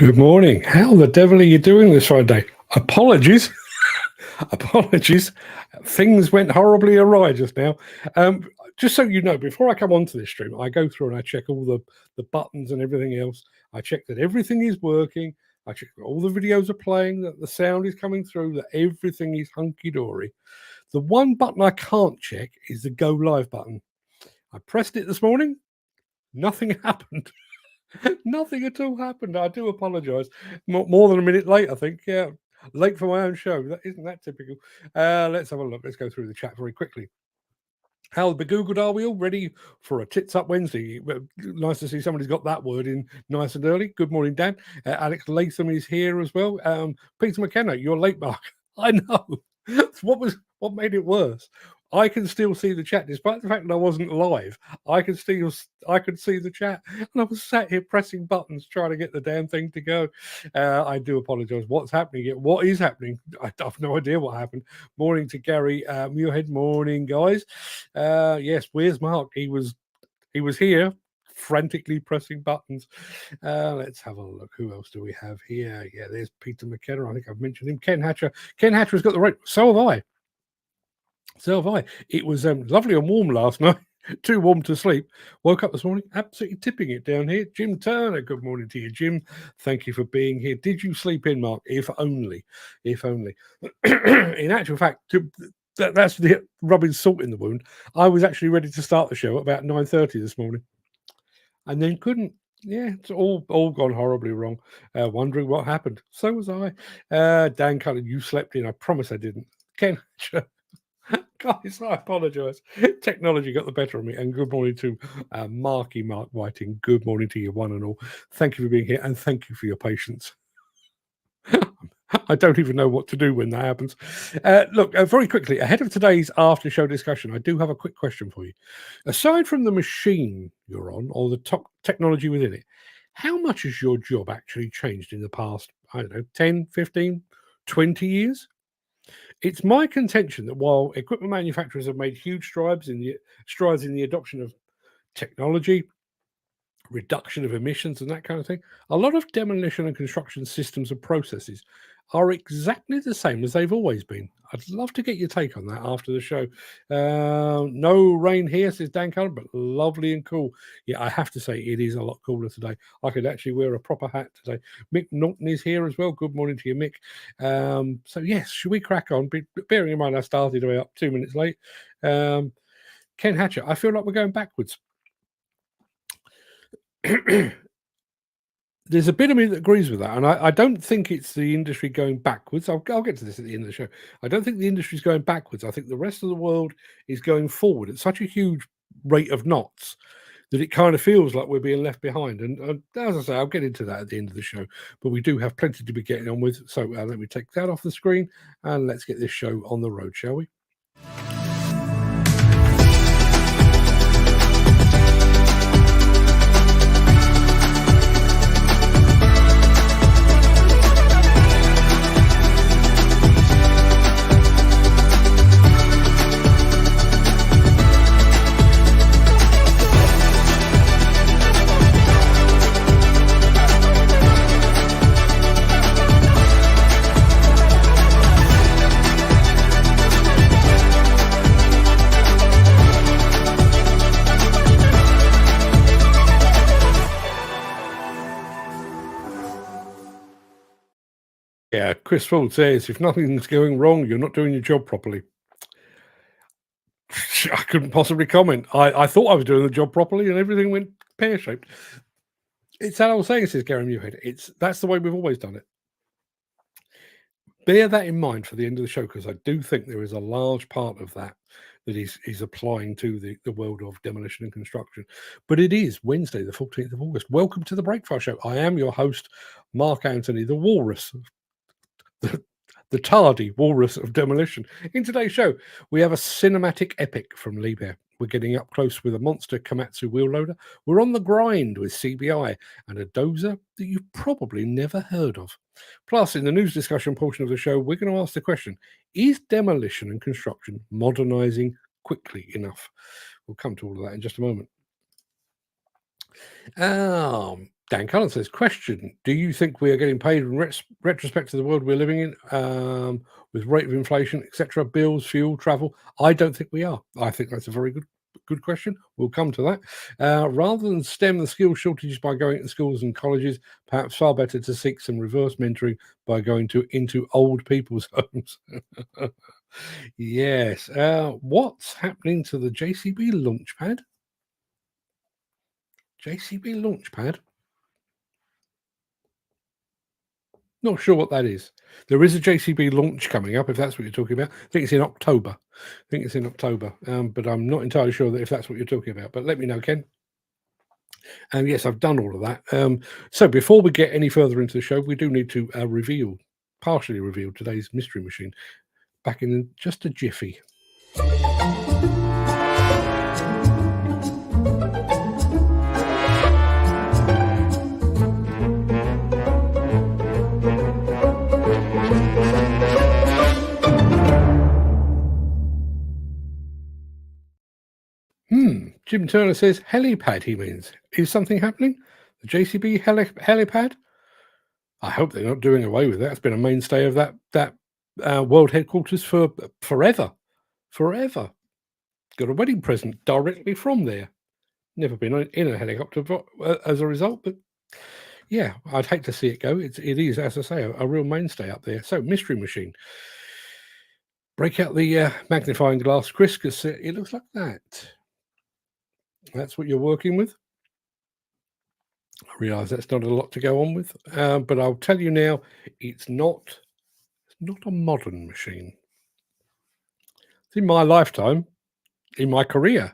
Good morning. How the devil are you doing this Friday? Apologies. Apologies. Things went horribly awry just now. Just so you know, before I come onto this stream, I go through and I check all the buttons and everything else. I check that everything is working. I check that all the videos are playing, that the sound is coming through, that everything is hunky-dory. The one button I can't check is the go live button. I pressed it this morning. Nothing happened. Nothing at all happened. I do apologise. More than a minute late, I think. Yeah, late for my own show. Isn't that typical? Let's have a look. Let's go through the chat very quickly. How begoogled are we all? Ready for a Tits Up Wednesday? Nice to see somebody's got that word in nice and early. Good morning, Dan. Alex Latham is here as well. Peter McKenna, you're late, Mark. I know. What made it worse? I can still see the chat, despite the fact that I wasn't live. I could see the chat, and I was sat here pressing buttons trying to get the damn thing to go. I do apologise. What's happening? What is happening? I have no idea what happened. Morning to Gary Muirhead. Morning, guys. Yes, where's Mark? He was here, frantically pressing buttons. Let's have a look. Who else do we have here? Yeah, there's Peter McKenna. I think I've mentioned him. Ken Hatcher. Ken Hatcher's got the right. So have I. It was lovely and warm last night. Too warm to sleep. Woke up this morning, absolutely tipping it down here. Jim Turner, good morning to you, Jim. Thank you for being here. Did you sleep in, Mark? If only. If only. In actual fact, that's the rubbing salt in the wound. I was actually ready to start the show at about 9:30 this morning, and then couldn't. Yeah, it's all gone horribly wrong. Wondering what happened. So was I. Dan Cullen, you slept in. I promise I didn't. Ken. Guys, I apologise. Technology got the better of me. And good morning to Mark Whiting. Good morning to you, one and all. Thank you for being here, and thank you for your patience. I don't even know what to do when that happens. Look, very quickly, ahead of today's after-show discussion, I do have a quick question for you. Aside from the machine you're on, or the technology within it, how much has your job actually changed in the past, I don't know, 10, 15, 20 years? It's my contention that while equipment manufacturers have made huge strides in the adoption of technology, reduction of emissions and that kind of thing, a lot of demolition and construction systems and processes are exactly the same as they've always been. I'd love to get your take on that after the show. No rain here, says Dan Cullen, but lovely and cool. Yeah, I have to say it is a lot cooler today. I could actually wear a proper hat today. Mick Norton is here as well. Good morning to you, Mick. So yes, should we crack on? Bearing in mind I started about 2 minutes late. Ken Hatcher, I feel like we're going backwards. There's a bit of me that agrees with that, and I don't think it's the industry going backwards. I'll get to this at the end of the show. I don't think the industry's going backwards. I think the rest of the world is going forward at such a huge rate of knots that it kind of feels like we're being left behind. And as I say, I'll get into that at the end of the show, but we do have plenty to be getting on with. So let me take that off the screen, and let's get this show on the road, shall we? Yeah, Chris Ford says, if nothing's going wrong, you're not doing your job properly. I couldn't possibly comment. I thought I was doing the job properly and everything went pear-shaped. It's that old saying, says Gary Muirhead. That's the way we've always done it. Bear that in mind for the end of the show, because I do think there is a large part of that is applying to the world of demolition and construction. But it is Wednesday, the 14th of August. Welcome to the Breakfast Show. I am your host, Mark Antony, the walrus, the tardy walrus of demolition. In today's show, we have a cinematic epic from Liebherr. We're getting up close with a monster Komatsu wheel loader. We're on the grind with CBI and a dozer that you've probably never heard of. Plus, in the news discussion portion of the show, we're going to ask the question, is demolition and construction modernising quickly enough? We'll come to all of that in just a moment. Dan Cullen says, question, do you think we are getting paid in retrospect to the world we're living in, with rate of inflation, etc., bills, fuel, travel? I don't think we are. I think that's a very good question. We'll come to that. Rather than stem the skill shortages by going to schools and colleges, perhaps far better to seek some reverse mentoring by going into old people's homes. Yes. What's happening to the JCB Launchpad? JCB Launchpad? Not sure what that is. There is a JCB launch coming up, if that's what you're talking about. I think it's in October. But I'm not entirely sure that if that's what you're talking about. But let me know, Ken. Yes, I've done all of that. So before we get any further into the show, we do need to partially reveal today's mystery machine. Back in just a jiffy. Jim Turner says helipad, he means. Is something happening? The JCB helipad? I hope they're not doing away with that. It's been a mainstay of that world headquarters for forever. Got a wedding present directly from there. Never been in a helicopter as a result, but yeah, I'd hate to see it go. It is, as I say, a real mainstay up there. So, mystery machine. Break out the magnifying glass, Chris, because it looks like that. That's what you're working with. I realise that's not a lot to go on with, but I'll tell you now, it's not a modern machine. It's in my lifetime, in my career.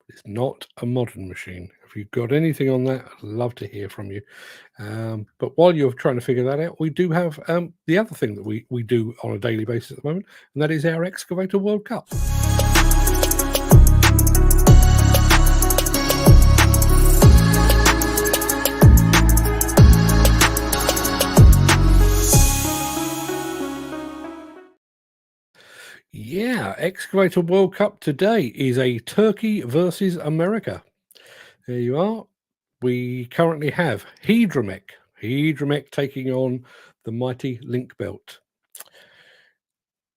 It's not a modern machine. If you've got anything on that, I'd love to hear from you. But while you're trying to figure that out, we do have the other thing that we do on a daily basis at the moment, and that is our Excavator World Cup. Yeah, Excavator World Cup today is a Turkey versus America. There you are. We currently have Hydramec taking on the mighty Link Belt.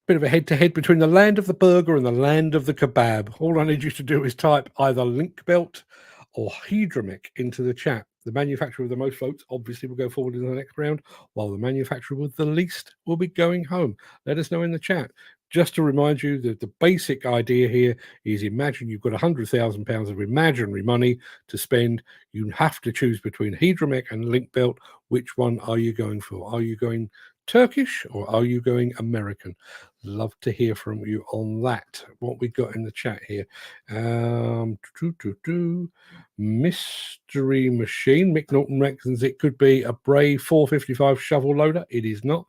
Bit of a head-to-head between the land of the burger and the land of the kebab. All I need you to do is type either Link Belt or Hydramec into the chat. The manufacturer with the most votes obviously will go forward in the next round, while the manufacturer with the least will be going home. Let us know in the chat. Just to remind you that the basic idea here is, imagine you've got £100,000 of imaginary money to spend. You have to choose between Hydramec and Link Belt. Which one are you going for? Are you going Turkish or are you going American? Love to hear from you on that. What we got in the chat here. Mystery machine. Mick Norton reckons it could be a Brave 455 shovel loader. It is not.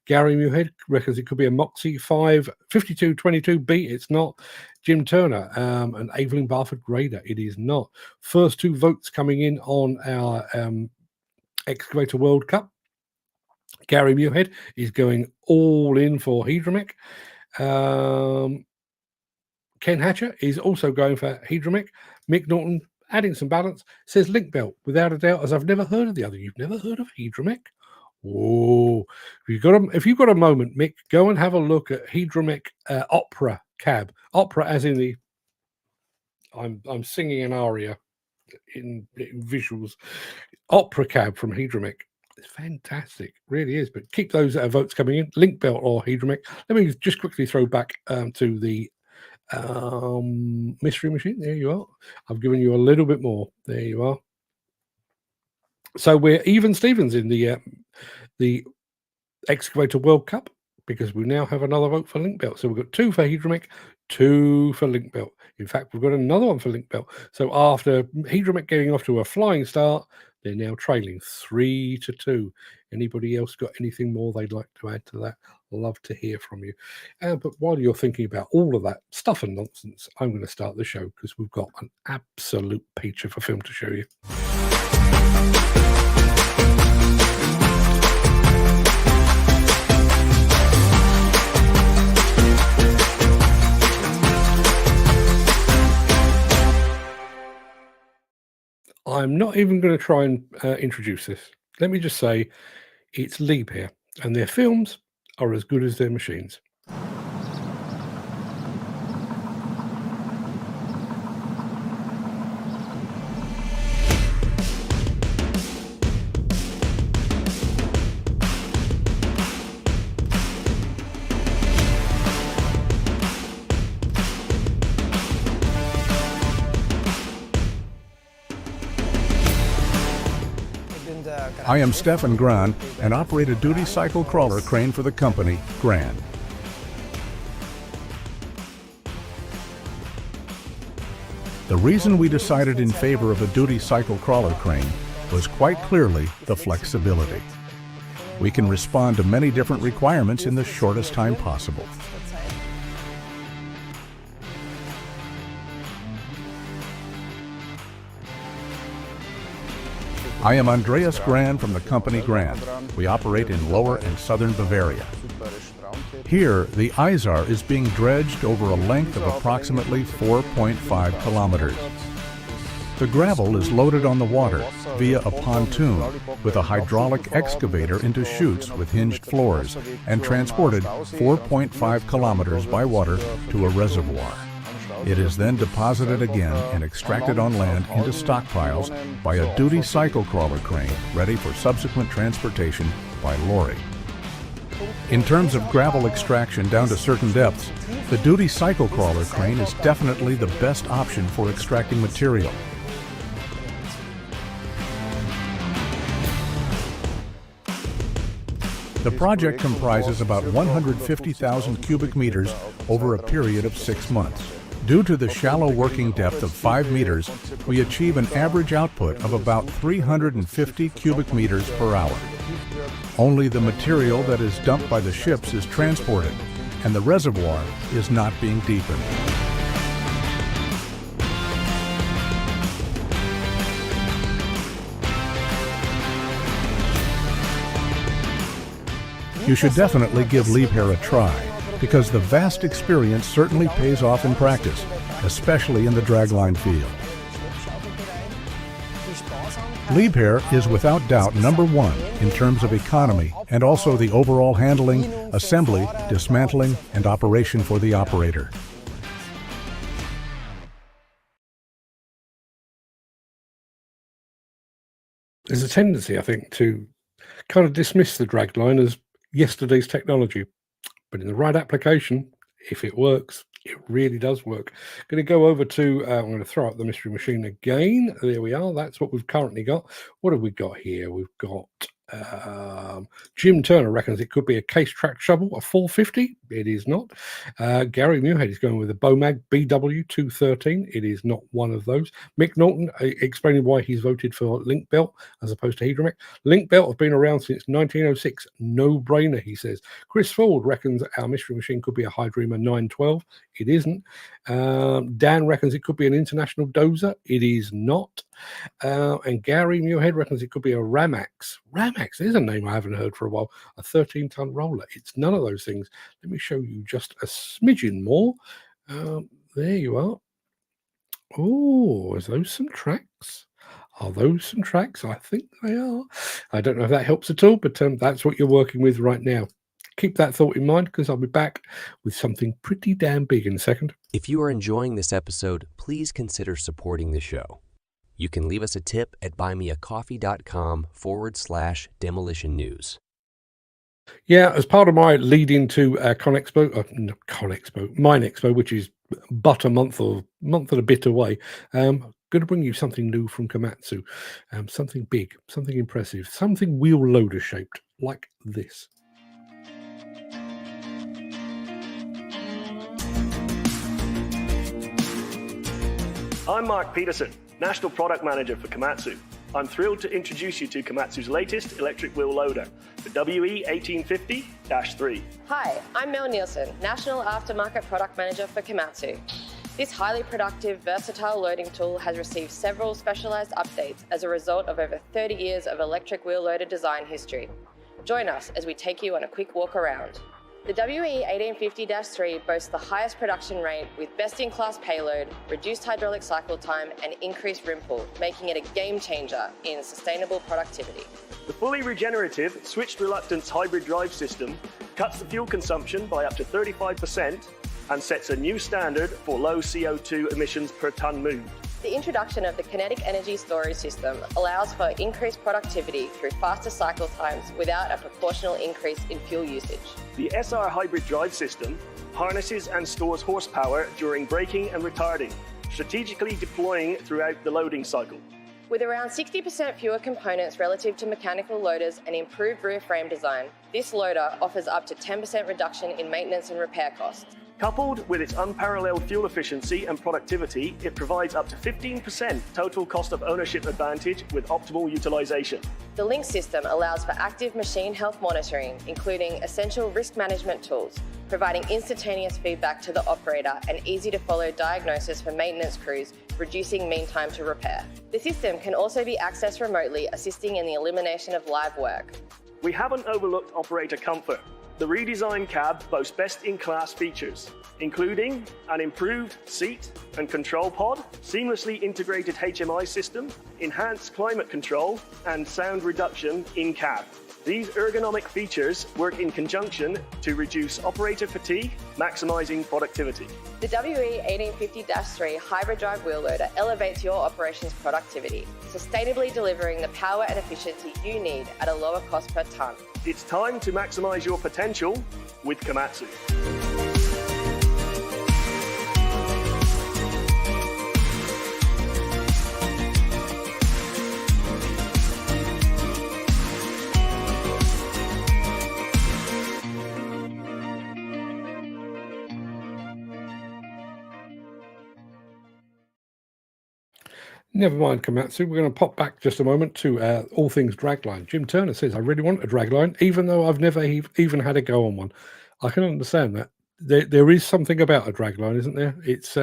Gary Muirhead reckons it could be a Moxie 55222B. It's not. Jim Turner, an Evelyn Barford grader. It is not. First two votes coming in on our Excavator World Cup. Gary Muirhead is going all in for Hydramec. Ken Hatcher is also going for Hydramec. Mick Norton, adding some balance, says Link Belt, without a doubt, as I've never heard of the other. You've never heard of Hydramec? Oh, if you've got a moment, Mick, go and have a look at Hydramec Opera cab. Opera as in the... I'm singing an aria in visuals. Opera cab from Hydramec. It's fantastic, really is. But keep those votes coming in. Link Belt or Hydramec. Let me just quickly throw back to the mystery machine. There you are. I've given you a little bit more. There you are. So we're even Stevens in the Excavator World Cup, because we now have another vote for Link Belt. So we've got 2 for Hydramec, 2 for Link Belt. In fact, we've got another one for Link Belt. So after Hydramec getting off to a flying start, they're now trailing 3-2. Anybody else got anything more they'd like to add to that? Love to hear from you. But while you're thinking about all of that stuff and nonsense, I'm going to start the show because we've got an absolute peach of a film to show you. I'm not even going to try and introduce this. Let me just say it's Liebherr, and their films are as good as their machines. I am Stefan Gran and operate a duty cycle crawler crane for the company, Gran. The reason we decided in favor of a duty cycle crawler crane was quite clearly the flexibility. We can respond to many different requirements in the shortest time possible. I am Andreas Gran from the company Gran. We operate in lower and southern Bavaria. Here, the Isar is being dredged over a length of approximately 4.5 kilometers. The gravel is loaded on the water via a pontoon with a hydraulic excavator into chutes with hinged floors and transported 4.5 kilometers by water to a reservoir. It is then deposited again and extracted on land into stockpiles by a duty cycle crawler crane ready for subsequent transportation by lorry. In terms of gravel extraction down to certain depths, the duty cycle crawler crane is definitely the best option for extracting material. The project comprises about 150,000 cubic meters over a period of 6 months. Due to the shallow working depth of 5 meters, we achieve an average output of about 350 cubic meters per hour. Only the material that is dumped by the ships is transported, and the reservoir is not being deepened. You should definitely give Liebherr a try, because the vast experience certainly pays off in practice, especially in the dragline field. Liebherr is without doubt number one in terms of economy and also the overall handling, assembly, dismantling, and operation for the operator. There's a tendency, I think, to kind of dismiss the dragline as yesterday's technology. But in the right application, if it works, it really does work. Going to go over to, I'm going to throw up the mystery machine again. There we are. That's what we've currently got. What have we got here? We've got Jim Turner reckons it could be a case track shovel, a 450. It is not. Gary Muirhead is going with a Bomag BW213. It is not one of those. Mick Norton explaining why he's voted for Link Belt as opposed to Hydromek. Link Belt has been around since 1906. No brainer, he says. Chris Ford reckons our mystery machine could be a Hydreamer 912. It isn't. Dan reckons it could be an international dozer. It is not. And Gary Muirhead reckons it could be a Ramax. Ramax, there's a name I haven't heard for a while. A 13-ton roller. It's none of those things. Let me show you just a smidgen more. There you are. Oh, is those some tracks? Are those some tracks? I think they are. I don't know if that helps at all, but that's what you're working with right now. Keep that thought in mind, because I'll be back with something pretty damn big in a second. If you are enjoying this episode, please consider supporting the show. You can leave us a tip at buymeacoffee.com/demolition news. Yeah, as part of my lead into Mine Expo, which is but a month and a bit away, going to bring you something new from Komatsu, something big, something impressive, something wheel loader shaped like this. I'm Mark Peterson, National Product Manager for Komatsu. I'm thrilled to introduce you to Komatsu's latest electric wheel loader, the WE1850-3. Hi, I'm Mel Nielsen, National Aftermarket Product Manager for Komatsu. This highly productive, versatile loading tool has received several specialized updates as a result of over 30 years of electric wheel loader design history. Join us as we take you on a quick walk around. The WE1850-3 boasts the highest production rate with best-in-class payload, reduced hydraulic cycle time, and increased rim pull, making it a game changer in sustainable productivity. The fully regenerative switched reluctance hybrid drive system cuts the fuel consumption by up to 35% and sets a new standard for low CO2 emissions per tonne moved. The introduction of the kinetic energy storage system allows for increased productivity through faster cycle times without a proportional increase in fuel usage. The SR hybrid drive system harnesses and stores horsepower during braking and retarding, strategically deploying throughout the loading cycle. With around 60% fewer components relative to mechanical loaders and improved rear frame design, this loader offers up to 10% reduction in maintenance and repair costs. Coupled with its unparalleled fuel efficiency and productivity, it provides up to 15% total cost of ownership advantage with optimal utilization. The Link system allows for active machine health monitoring, including essential risk management tools, providing instantaneous feedback to the operator and easy-to-follow diagnosis for maintenance crews, reducing mean time to repair. The system can also be accessed remotely, assisting in the elimination of live work. We haven't overlooked operator comfort. The redesigned cab boasts best-in-class features, including an improved seat and control pod, seamlessly integrated HMI system, enhanced climate control, and sound reduction in cab. These ergonomic features work in conjunction to reduce operator fatigue, maximizing productivity. The WE1850-3 hybrid drive wheel loader elevates your operations productivity, sustainably delivering the power and efficiency you need at a lower cost per tonne. It's time to maximize your potential with Komatsu. Never mind, Komatsu. We're going to pop back just a moment to all things dragline. Jim Turner says, I really want a dragline, even though I've never even had a go on one. I can understand that. There is something about a dragline, isn't there? It's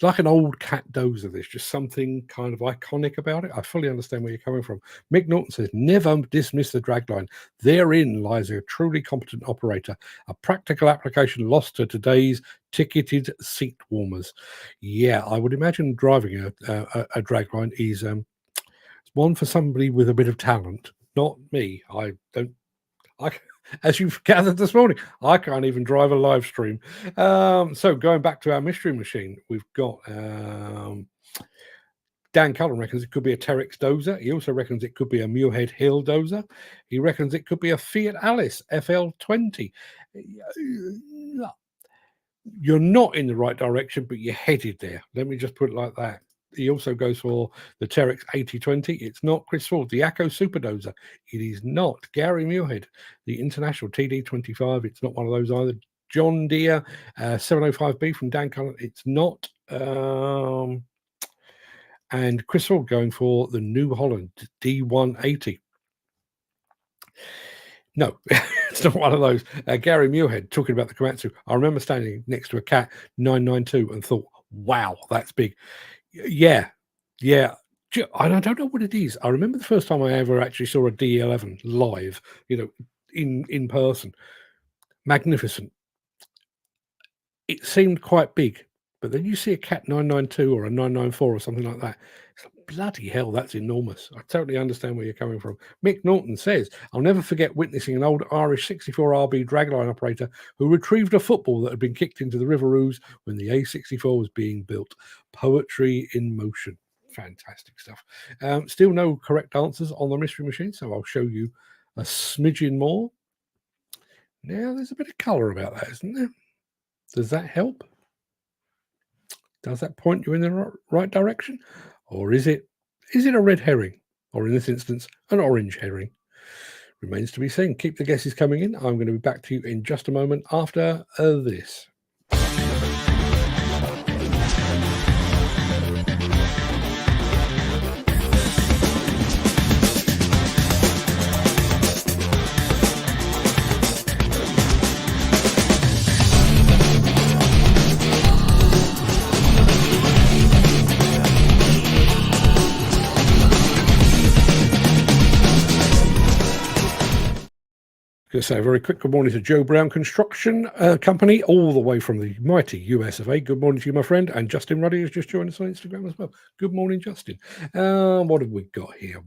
like an old cat dozer. There's just something kind of iconic about it. I fully understand where you're coming from. Mick Norton says, never dismiss the dragline. Therein lies a truly competent operator, a practical application lost to today's ticketed seat warmers. Yeah, I would imagine driving a dragline is one for somebody with a bit of talent, not me. As you've gathered this morning, I can't even drive a live stream. So going back to our mystery machine, we've got Dan Cullen reckons it could be a Terex dozer. He also reckons it could be a Muirhead Hill dozer. He reckons it could be a Fiat Alice FL20. You're not in the right direction, but you're headed there. Let me just put it like that. He also goes for the Terex 8020. It's not Chris Ford, the Acco Super Dozer. It is not Gary Muirhead, the International TD25. It's not one of those either. John Deere 705B from Dan Cullen. It's not. And Chris Ford going for the New Holland D180. No, it's not one of those. Gary Muirhead talking about the Komatsu. I remember standing next to a Cat 992 and thought, wow, that's big. Yeah. I don't know what it is. I remember the first time I ever actually saw a D11 live, in person. Magnificent. It seemed quite big, but then you see a Cat 992 or a 994 or something like that. It's like, bloody hell, that's enormous. I totally understand where you're coming from. Mick Norton says, I'll never forget witnessing an old Irish 64RB dragline operator who retrieved a football that had been kicked into the River Ouse when the A64 was being built. Poetry in motion. Fantastic stuff. Still no correct answers on the mystery machine, so I'll show you a smidgen more. Now, there's a bit of colour about that, isn't there? Does that help? Does that point you in the right direction? Or is it a red herring? Or in this instance, an orange herring? Remains to be seen. Keep the guesses coming in. I'm going to be back to you in just a moment after this. Let's say a very quick good morning to Joe Brown Construction Company, all the way from the mighty US of A. Good morning to you, my friend. And Justin Ruddy has just joined us on Instagram as well. Good morning, Justin. What have we got here?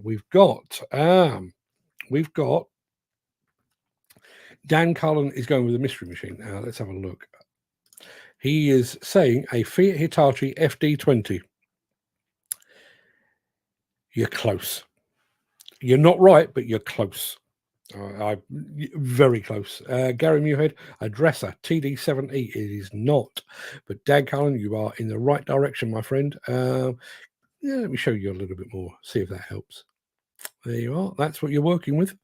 We've got Dan Cullen is going with a mystery machine. Let's have a look. He is saying a Fiat Hitachi FD20. You're close. You're not right, but you're close. Very close. Gary Muirhead, a Dresser TD7E. It is not. But Dan Cullen, you are in the right direction, my friend. Let me show you a little bit more. See if that helps. There you are. That's what you're working with.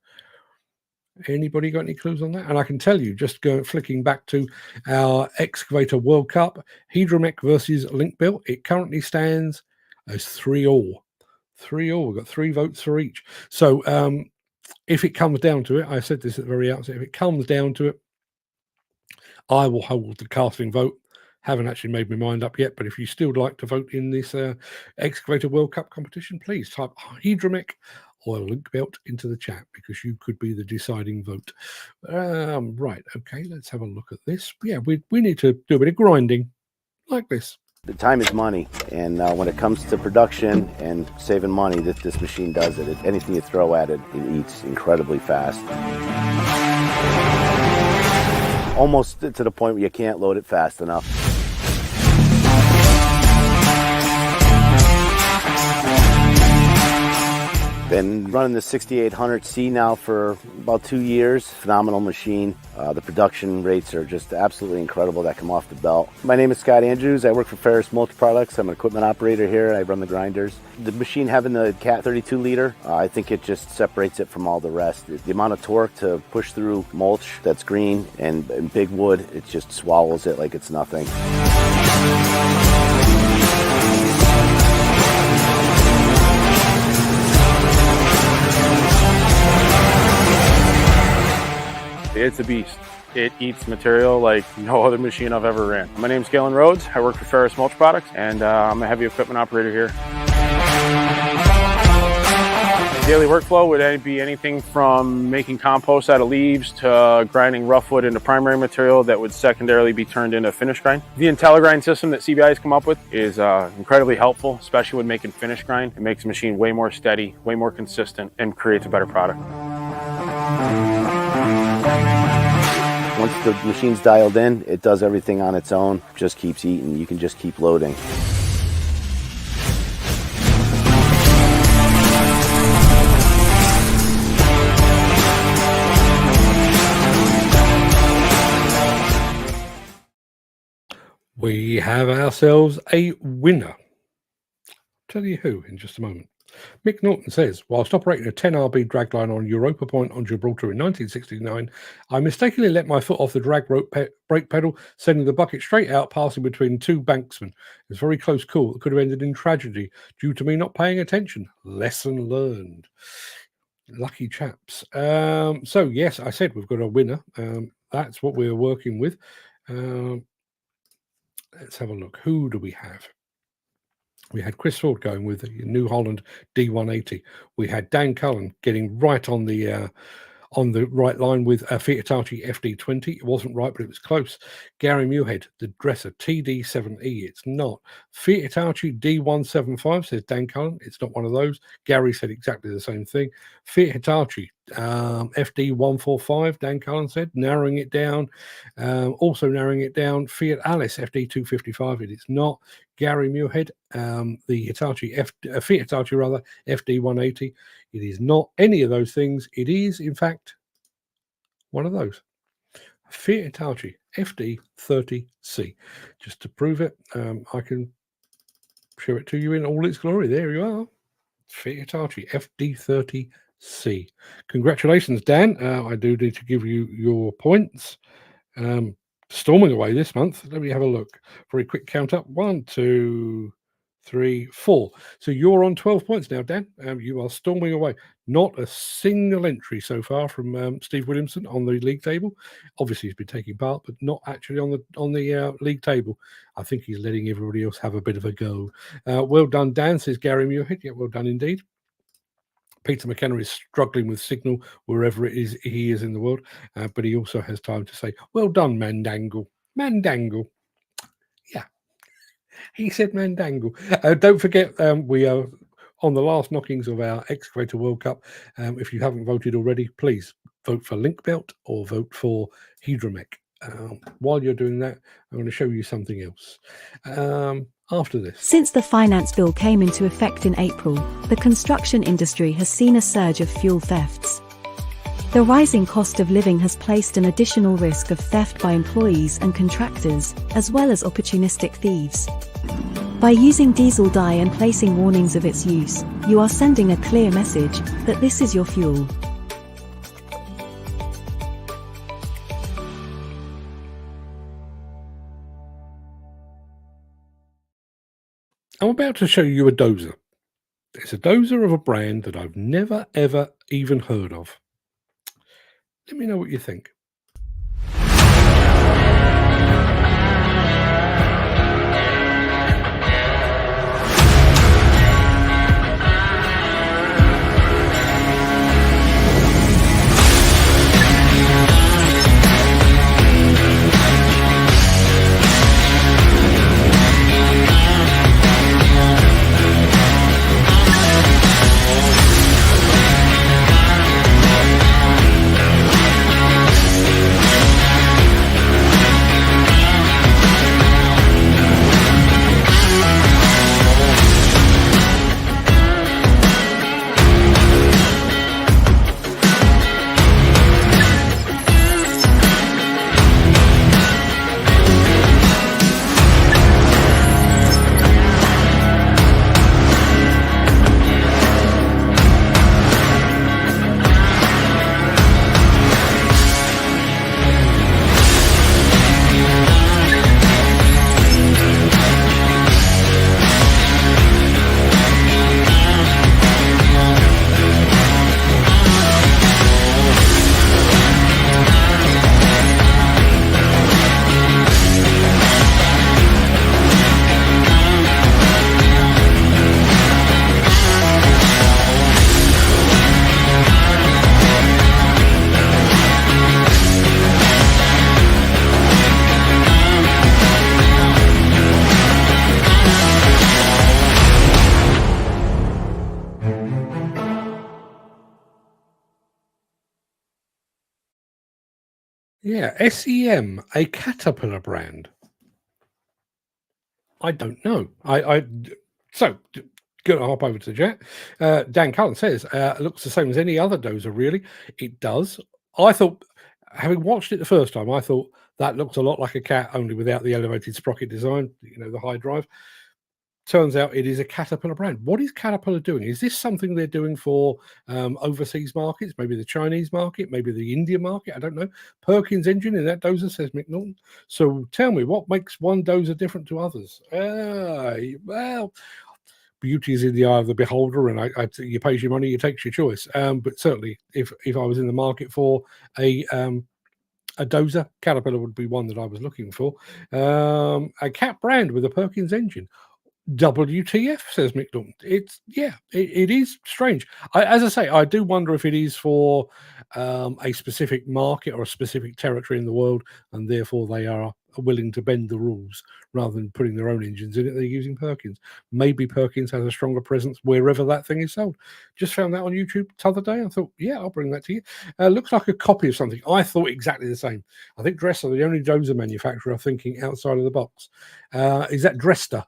Anybody got any clues on that? And I can tell you, just flicking back to our Excavator World Cup, Hydromech versus Linkbuilt, it currently stands as 3-3. 3-3. We've got 3 votes for each. So if it comes down to it, I said this at the very outset, if it comes down to it, I will hold the casting vote. Haven't actually made my mind up yet, but if you still like to vote in this Excavator World Cup competition, please type Hydromech or Linkbuilt into the chat, because you could be the deciding vote. Right, okay, let's have a look at this. Yeah, we need to do a bit of grinding like this. The time is money, and when it comes to production and saving money, this machine does it. Anything you throw at it, it eats incredibly fast. Almost to the point where you can't load it fast enough. Been running the 6800C now for about 2 years. Phenomenal machine. The production rates are just absolutely incredible that come off the belt. My name is Scott Andrews. I work for Ferris Mulch Products. I'm an equipment operator here. I run the grinders. The machine having the Cat 32 liter, I think it just separates it from all the rest. The amount of torque to push through mulch that's green and big wood, it just swallows it like it's nothing. It's a beast. It eats material like no other machine I've ever ran. My name's Galen Rhodes. I work for Ferris Mulch Products, and I'm a heavy equipment operator here. Daily workflow would be anything from making compost out of leaves to grinding rough wood into primary material that would secondarily be turned into finish grind. The IntelliGrind system that CBI has come up with is incredibly helpful, especially when making finish grind. It makes the machine way more steady, way more consistent, and creates a better product. Once the machine's dialed in, it does everything on its own, just keeps eating. You can just keep loading. We have ourselves a winner. I'll tell you who in just a moment. Mick Norton says, whilst operating a 10RB dragline on Europa Point on Gibraltar in 1969, I mistakenly let my foot off the drag brake pedal, sending the bucket straight out, passing between 2 banksmen. It was a very close call that could have ended in tragedy due to me not paying attention. Lesson learned. Lucky chaps. So, yes, I said we've got a winner. That's what we're working with. Let's have a look. Who do we have? We had Chris Ford going with the New Holland D180. We had Dan Cullen getting right on the right line with a Fiat Hitachi FD20. It wasn't right, but it was close. Gary Muirhead, the Dresser TD7E. It's not. Fiat Hitachi D175, says Dan Cullen. It's not one of those. Gary said exactly the same thing. Fiat Hitachi FD145, Dan Cullen said, narrowing it down. Also narrowing it down, Fiat Alice FD255. It is not. Gary Muirhead, the Fiat Hitachi FD180. It is not any of those things. It is, in fact, one of those. Fiat Hitachi FD30C. Just to prove it, I can show it to you in all its glory. There you are. Fiat Hitachi FD30C. Congratulations, Dan. I do need to give you your points. Storming away this month. Let me have a look. Very quick count up. 1, 2, 3, 4. So you're on 12 points now, Dan. You are storming away. Not a single entry so far from Steve Williamson on the league table. Obviously, he's been taking part, but not actually on the league table. I think he's letting everybody else have a bit of a go. Well done, Dan, says Gary Muirhead. Yeah, well done indeed. Peter McKenna is struggling with signal wherever it is he is in the world, but he also has time to say, well done, Mandangle. Mandangle. Yeah, he said Mandangle. Don't forget, we are on the last knockings of our Excavator World Cup. If you haven't voted already, please vote for Linkbelt or vote for Hydromech. While you're doing that, I'm going to show you something else. After this. Since the finance bill came into effect in April, the construction industry has seen a surge of fuel thefts. The rising cost of living has placed an additional risk of theft by employees and contractors, as well as opportunistic thieves. By using diesel dye and placing warnings of its use, you are sending a clear message that this is your fuel. I'm about to show you a dozer. It's a dozer of a brand that I've never, ever even heard of. Let me know what you think. Yeah, SEM, a Caterpillar brand. I don't know. So gonna hop over to the chat. Dan Cullen says, it looks the same as any other dozer, really. It does. I thought, having watched it the first time, I thought that looked a lot like a Cat, only without the elevated sprocket design, the high drive. Turns out it is a Caterpillar brand. What is Caterpillar doing? Is this something they're doing for overseas markets? Maybe the Chinese market, maybe the Indian market? I don't know. Perkins engine in that dozer, says Mick Norton. So tell me, what makes one dozer different to others? Well, beauty is in the eye of the beholder, and you pay your money, you take your choice. But certainly, if I was in the market for a dozer, Caterpillar would be one that I was looking for. A Cat brand with a Perkins engine. WTF, says Mick Norton. It is strange. As I say, I do wonder if it is for a specific market or a specific territory in the world, and therefore they are willing to bend the rules rather than putting their own engines in it. They're using Perkins. Maybe Perkins has a stronger presence wherever that thing is sold. Just found that on YouTube the other day. I thought, yeah, I'll bring that to you. Looks like a copy of something. I thought exactly the same. I think Dresser, the only dozer manufacturer thinking outside of the box. Is that Dresser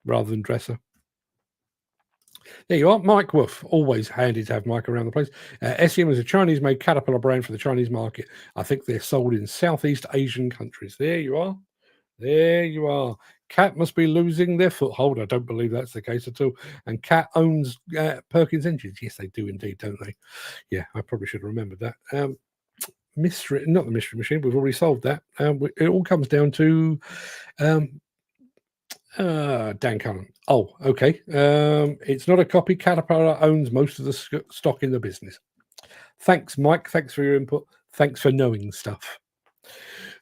rather than Dresser? There you are, Mike Wolf. Always handy to have Mike around the place. SEM is a Chinese-made Caterpillar brand for the Chinese market. I think they're sold in Southeast Asian countries. There you are. There you are. Cat must be losing their foothold. I don't believe that's the case at all. And Cat owns Perkins engines. Yes, they do indeed, don't they? Yeah, I probably should have remembered that. Mystery, not the mystery machine. We've already solved that. It all comes down to Dan Cullen. Oh, okay. It's not a copy. Caterpillar owns most of the stock in the business. Thanks, Mike. Thanks for your input. Thanks for knowing stuff.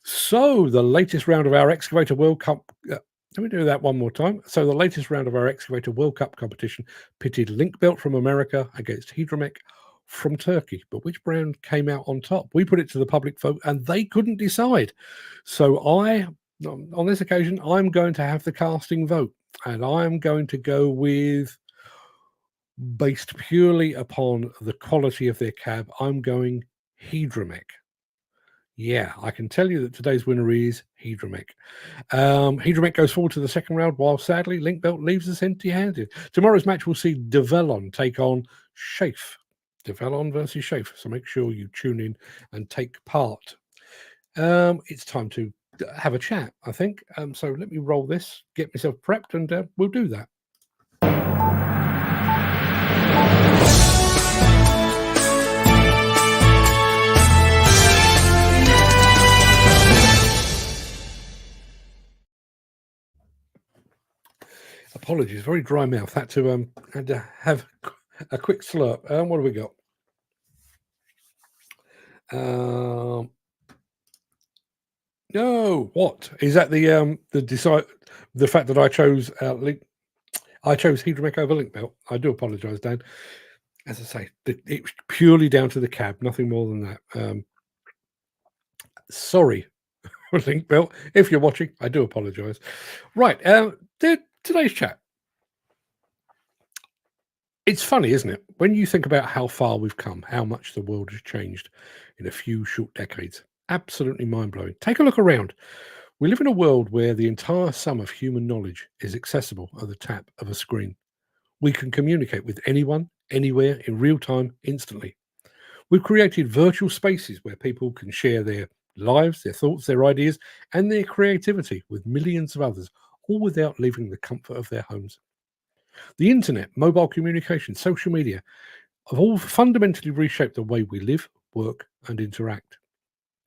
So the latest round of our Excavator World Cup Let me do that one more time. So the latest round of our Excavator World Cup competition pitted Link Belt from America against Hydromech from Turkey. But which brand came out on top? We put it to the public vote and they couldn't decide. So on this occasion, I'm going to have the casting vote. And I'm going to go with, based purely upon the quality of their cab, I'm going Hydromech. Yeah, I can tell you that today's winner is Hydromech. Hydromech goes forward to the second round, while sadly Link Belt leaves us empty-handed. Tomorrow's match will see Demolition take on Schaaf. Demolition versus Schaaf. So make sure you tune in and take part. It's time to have a chat, I think. So let me roll this, get myself prepped, and we'll do that. Apologies, very dry mouth. Had to have a quick slurp. What have we got? No, what is that? The fact that I chose Hydromech over Link Belt. I do apologise, Dan. As I say, it's purely down to the cab, nothing more than that. Sorry, Link Belt, if you're watching, I do apologise. Right, today's chat. It's funny, isn't it? When you think about how far we've come, how much the world has changed in a few short decades. Absolutely mind-blowing. Take a look around. We live in a world where the entire sum of human knowledge is accessible at the tap of a screen. We can communicate with anyone, anywhere, in real time, instantly. We've created virtual spaces where people can share their lives, their thoughts, their ideas, and their creativity with millions of others, all without leaving the comfort of their homes. The internet, mobile communication, social media have all fundamentally reshaped the way we live, work, and interact.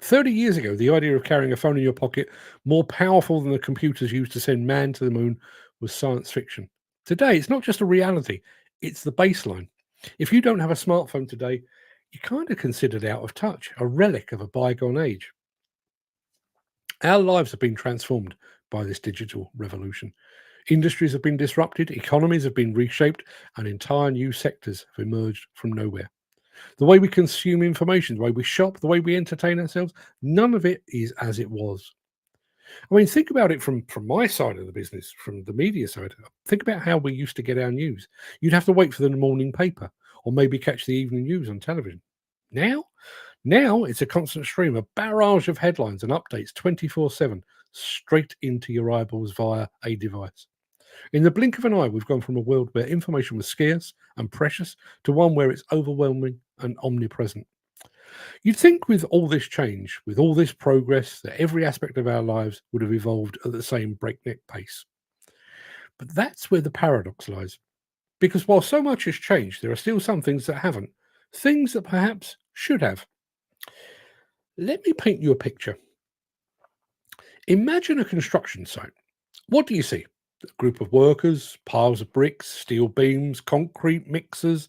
30 years ago, the idea of carrying a phone in your pocket, more powerful than the computers used to send man to the moon, was science fiction. Today, it's not just a reality, it's the baseline. If you don't have a smartphone today, you're kind of considered out of touch, a relic of a bygone age. Our lives have been transformed by this digital revolution. Industries have been disrupted, economies have been reshaped, and entire new sectors have emerged from nowhere. The way we consume information, the way we shop, the way we entertain ourselves, none of it is as it was. I mean, think about it from my side of the business, from the media side. Think about how we used to get our news. You'd have to wait for the morning paper or maybe catch the evening news on television. Now it's a constant stream, a barrage of headlines and updates 24/7 straight into your eyeballs via a device. In the blink of an eye, we've gone from a world where information was scarce and precious to one where it's overwhelming and omnipresent. You'd think with all this change, with all this progress, that every aspect of our lives would have evolved at the same breakneck pace. But that's where the paradox lies. Because while so much has changed, there are still some things that haven't, things that perhaps should have. Let me paint you a picture. Imagine a construction site. What do you see? A group of workers, piles of bricks, steel beams, concrete mixers.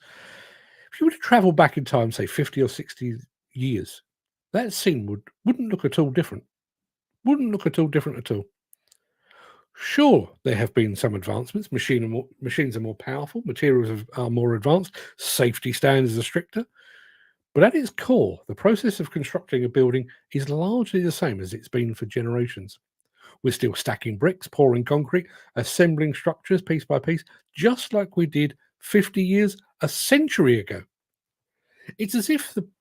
If you were to travel back in time, say 50 or 60 years, that scene wouldn't look at all different. Wouldn't look at all different at all. Sure, there have been some advancements. Machines are more powerful, materials are more advanced, safety standards are stricter. But at its core, the process of constructing a building is largely the same as it's been for generations. We're still stacking bricks, pouring concrete, assembling structures piece by piece, just like we did 50 years, a century ago. It's as if let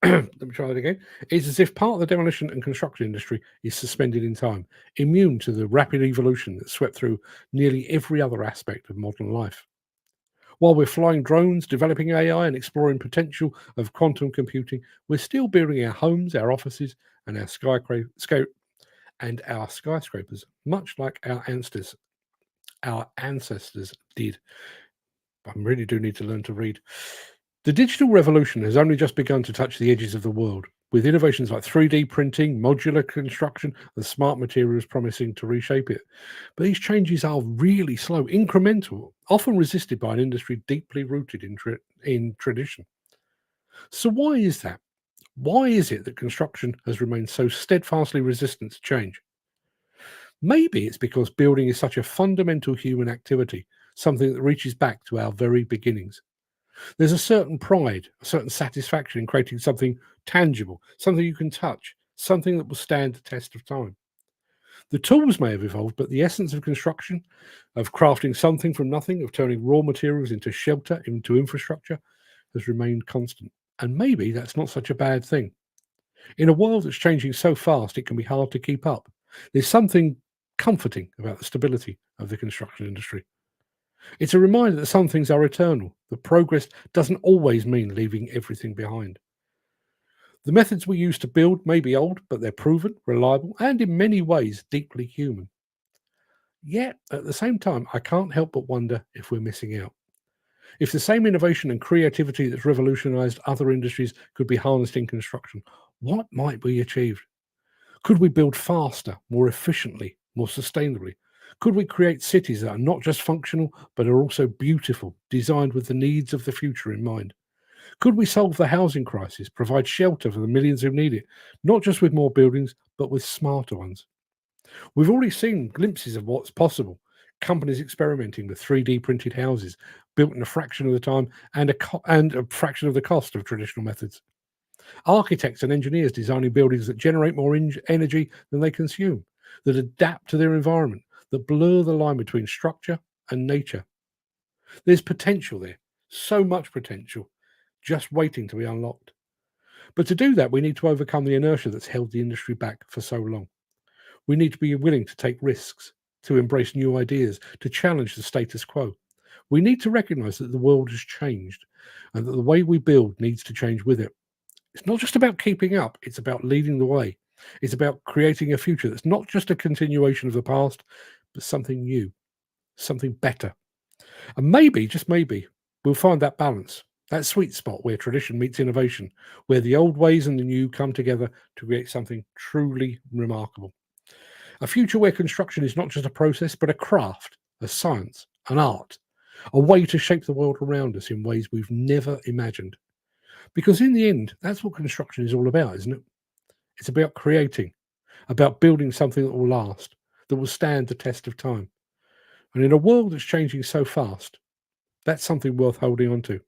me try that again. It's as if part of the demolition and construction industry is suspended in time, immune to the rapid evolution that swept through nearly every other aspect of modern life. While we're flying drones, developing AI, and exploring potential of quantum computing, we're still building our homes, our offices, and our skyscrapers, much like our ancestors did. I really do need to learn to read. The digital revolution has only just begun to touch the edges of the world, with innovations like 3D printing, modular construction, and smart materials promising to reshape it. But these changes are really slow, incremental, often resisted by an industry deeply rooted in tradition. So why is that? Why is it that construction has remained so steadfastly resistant to change? Maybe it's because building is such a fundamental human activity, something that reaches back to our very beginnings. There's a certain pride, a certain satisfaction in creating something tangible, something you can touch, something that will stand the test of time. The tools may have evolved, but the essence of construction, of crafting something from nothing, of turning raw materials into shelter, into infrastructure, has remained constant. And maybe that's not such a bad thing. In a world that's changing so fast, it can be hard to keep up. There's something comforting about the stability of the construction industry. It's a reminder that some things are eternal, that progress doesn't always mean leaving everything behind. The methods we use to build may be old, but they're proven, reliable, and in many ways deeply human. Yet, at the same time, I can't help but wonder if we're missing out. If the same innovation and creativity that's revolutionized other industries could be harnessed in construction, what might we achieve? Could we build faster, more efficiently, more sustainably? Could we create cities that are not just functional, but are also beautiful, designed with the needs of the future in mind? Could we solve the housing crisis, provide shelter for the millions who need it, not just with more buildings, but with smarter ones? We've already seen glimpses of what's possible. Companies experimenting with 3D printed houses, built in a fraction of the time and a fraction of the cost of traditional methods. Architects and engineers designing buildings that generate more energy than they consume, that adapt to their environment, that blur the line between structure and nature. There's potential there, so much potential, just waiting to be unlocked. But to do that, we need to overcome the inertia that's held the industry back for so long. We need to be willing to take risks, to embrace new ideas, to challenge the status quo. We need to recognize that the world has changed and that the way we build needs to change with it. It's not just about keeping up, it's about leading the way. It's about creating a future that's not just a continuation of the past, but something new, something better. And maybe, just maybe, we'll find that balance, that sweet spot where tradition meets innovation, where the old ways and the new come together to create something truly remarkable. A future where construction is not just a process, but a craft, a science, an art, a way to shape the world around us in ways we've never imagined. Because in the end, that's what construction is all about, isn't it? It's about creating, about building something that will last, that will stand the test of time. And in a world that's changing so fast, that's something worth holding on to.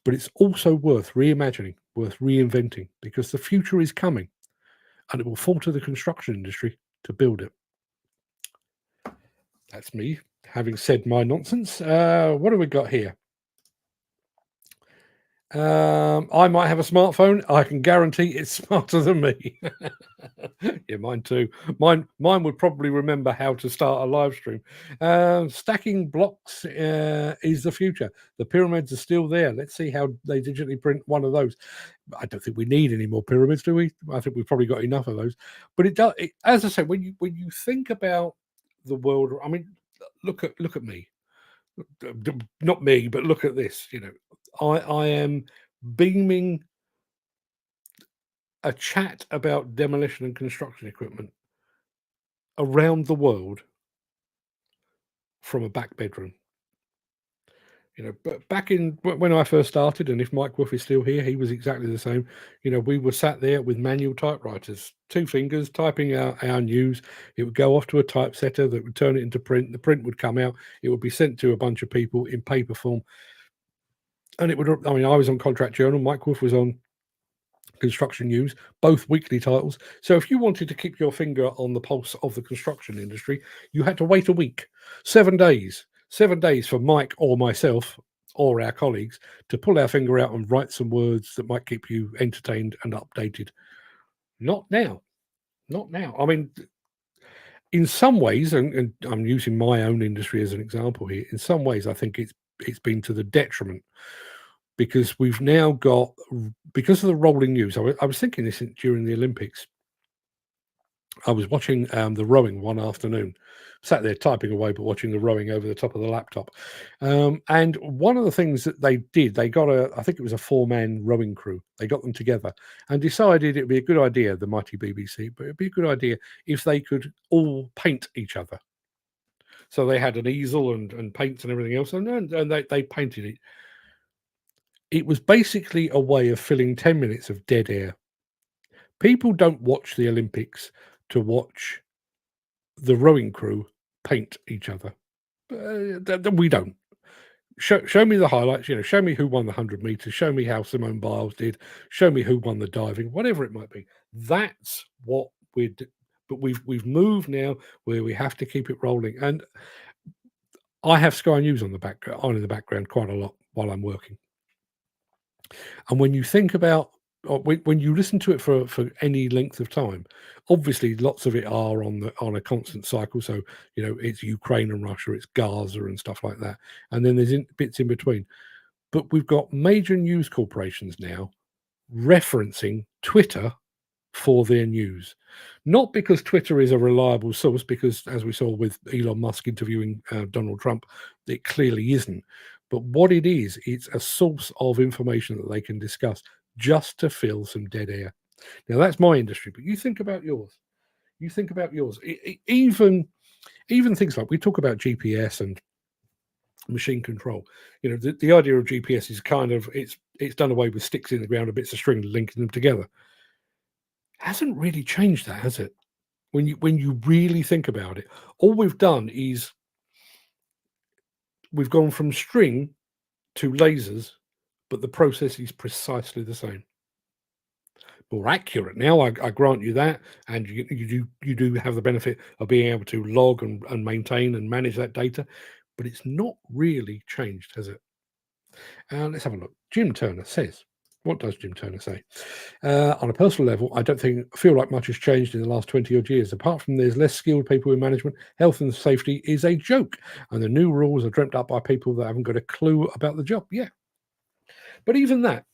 But it's also worth reimagining, worth reinventing, because the future is coming and it will fall to the construction industry to build it. That's me having said my nonsense. What have we got here? I might have a smartphone. I can guarantee it's smarter than me. Yeah, mine too. Mine would probably remember how to start a live stream. Stacking blocks is the future. The pyramids are still there. Let's see how they digitally print one of those. I don't think we need any more pyramids, do we? I think we've probably got enough of those. But it does. As I said, when you think about the world, I mean, look at me. Not me, but look at this. I am beaming a chat about demolition and construction equipment around the world from a back bedroom. But back in when I first started, and if Mike Wolf is still here, he was exactly the same. We were sat there with manual typewriters, two fingers, typing our news. It would go off to a typesetter that would turn it into print. The print would come out. It would be sent to a bunch of people in paper form. And it would, I mean, I was on Contract Journal, Mike Wolf was on Construction News, both weekly titles. So if you wanted to keep your finger on the pulse of the construction industry, you had to wait a week, 7 days for Mike or myself or our colleagues to pull our finger out and write some words that might keep you entertained and updated. Not now. I mean, in some ways, and I'm using my own industry as an example here, in some ways I think it's been to the detriment, because we've now got, because of the rolling news. I was thinking this during the Olympics. I was watching the rowing one afternoon, sat there typing away, but watching the rowing over the top of the laptop. And one of the things that they did, they got I think it was a 4-man rowing crew. They got them together and decided it'd be a good idea, the mighty BBC, but it'd be a good idea if they could all paint each other. So they had an easel and paints and everything else, and they painted it. It was basically a way of filling 10 minutes of dead air. People don't watch the Olympics to watch the rowing crew paint each other. We don't. Show me the highlights, show me who won the 100 meters, show me how Simone Biles did, show me who won the diving, whatever it might be. That's what but we've moved now where we have to keep it rolling. And I have Sky News on in the background quite a lot while I'm working. And when you think about, or when you listen to it for any length of time, obviously lots of it are on a constant cycle. So it's Ukraine and Russia, it's Gaza and stuff like that, and then there's bits in between. But we've got major news corporations now referencing Twitter for their news, not because Twitter is a reliable source, because as we saw with Elon Musk interviewing Donald Trump, it clearly isn't. But what it is, it's a source of information that they can discuss just to fill some dead air. Now that's my industry, but you think about yours. Even things like we talk about GPS and machine control. The idea of GPS is kind of it's done away with sticks in the ground and bits of string linking them together. Hasn't really changed that, has it? When you really think about it, all we've done is we've gone from string to lasers, but the process is precisely the same. More accurate now, I grant you that, and you do have the benefit of being able to log and maintain and manage that data, but it's not really changed, has it? Let's have a look. Jim Turner says, what does Jim Turner say? On a personal level, I don't feel like much has changed in the last 20 odd years. Apart from there's less skilled people in management, health and safety is a joke. And the new rules are dreamt up by people that haven't got a clue about the job. Yeah. But even that,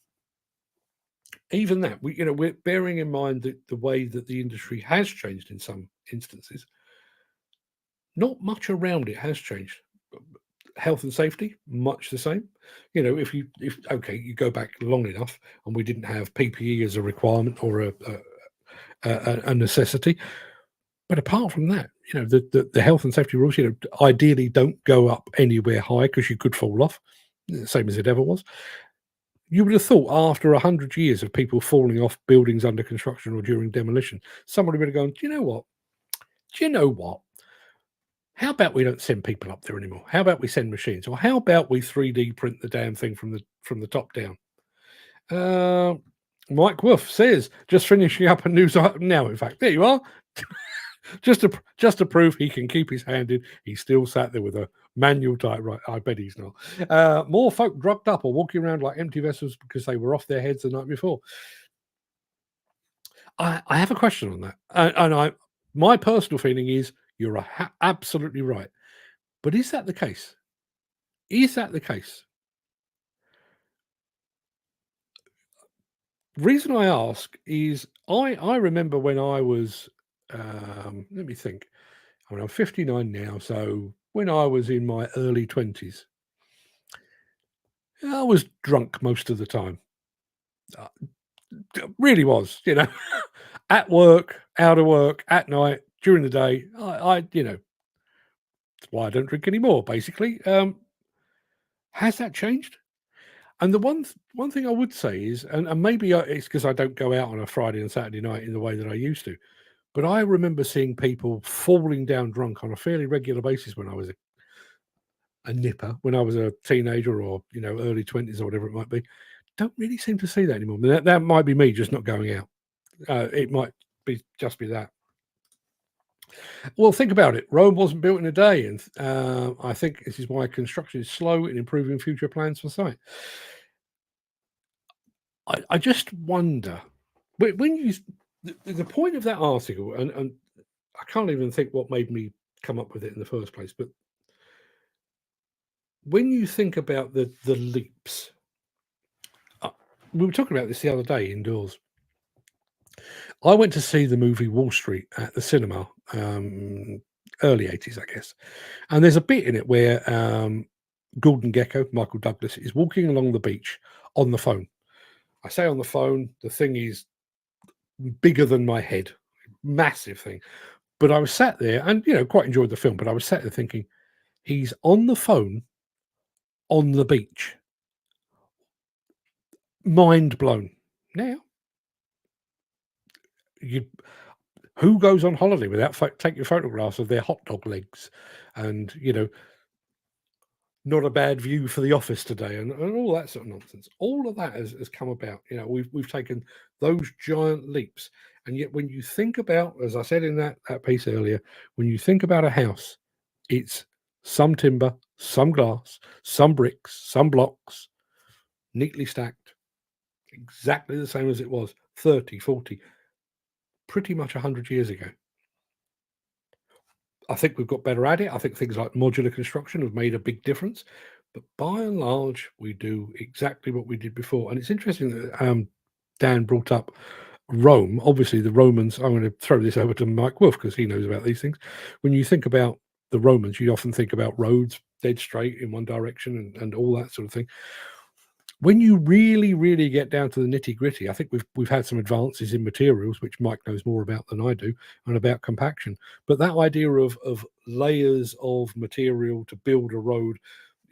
we're bearing in mind that the way that the industry has changed in some instances, not much around it has changed. Health and safety, much the same. If you go back long enough and we didn't have PPE as a requirement or a necessity. But apart from that, the health and safety rules, ideally don't go up anywhere high because you could fall off, same as it ever was. You would have thought after 100 years of people falling off buildings under construction or during demolition, somebody would have gone, do you know what? How about we don't send people up there anymore? How about we send machines? Or how about we 3D print the damn thing from the top down? Mike Wolf says, just finishing up a news item now. In fact, there you are. just to prove he can keep his hand in, he's still sat there with a manual typewriter. I bet he's not. More folk drugged up or walking around like empty vessels because they were off their heads the night before. I have a question on that, and my personal feeling is you're absolutely right. But is that the case? Is that the case? The reason I ask is I remember when I was, let me think. I mean, I'm 59 now, so when I was in my early 20s, I was drunk most of the time. Really was, at work, out of work, at night, during the day. That's why I don't drink anymore, basically. Has that changed? And the one thing I would say is, and maybe it's because I don't go out on a Friday and Saturday night in the way that I used to, but I remember seeing people falling down drunk on a fairly regular basis when I was a nipper, when I was a teenager or, early 20s or whatever it might be. Don't really seem to see that anymore. That might be me just not going out. It might just be that. Well, think about it. Rome wasn't built in a day, and I think this is why construction is slow in improving future plans for site. I just wonder when the point of that article, and I can't even think what made me come up with it in the first place, but when you think about the leaps, we were talking about this the other day indoors. I went to see the movie Wall Street at the cinema, early 80s, I guess. And there's a bit in it where Gordon Gekko, Michael Douglas, is walking along the beach on the phone. I say on the phone, the thing is bigger than my head, massive thing. But I was sat there and, quite enjoyed the film, but I was sat there thinking, he's on the phone on the beach. Mind blown. Now, who goes on holiday without taking photographs of their hot dog legs and, not a bad view for the office today and all that sort of nonsense. All of that has come about. We've taken those giant leaps. And yet when you think about, as I said in that piece earlier, when you think about a house, it's some timber, some glass, some bricks, some blocks, neatly stacked, exactly the same as it was 30, 40, pretty much 100 years ago. I think we've got better at it. I think things like modular construction have made a big difference. But by and large, we do exactly what we did before. And it's interesting that Dan brought up Rome. Obviously, the Romans, I'm going to throw this over to Mike Wolf because he knows about these things. When you think about the Romans, you often think about roads dead straight in one direction and all that sort of thing. When you really, really get down to the nitty gritty, I think we've had some advances in materials, which Mike knows more about than I do, and about compaction. But that idea of layers of material to build a road,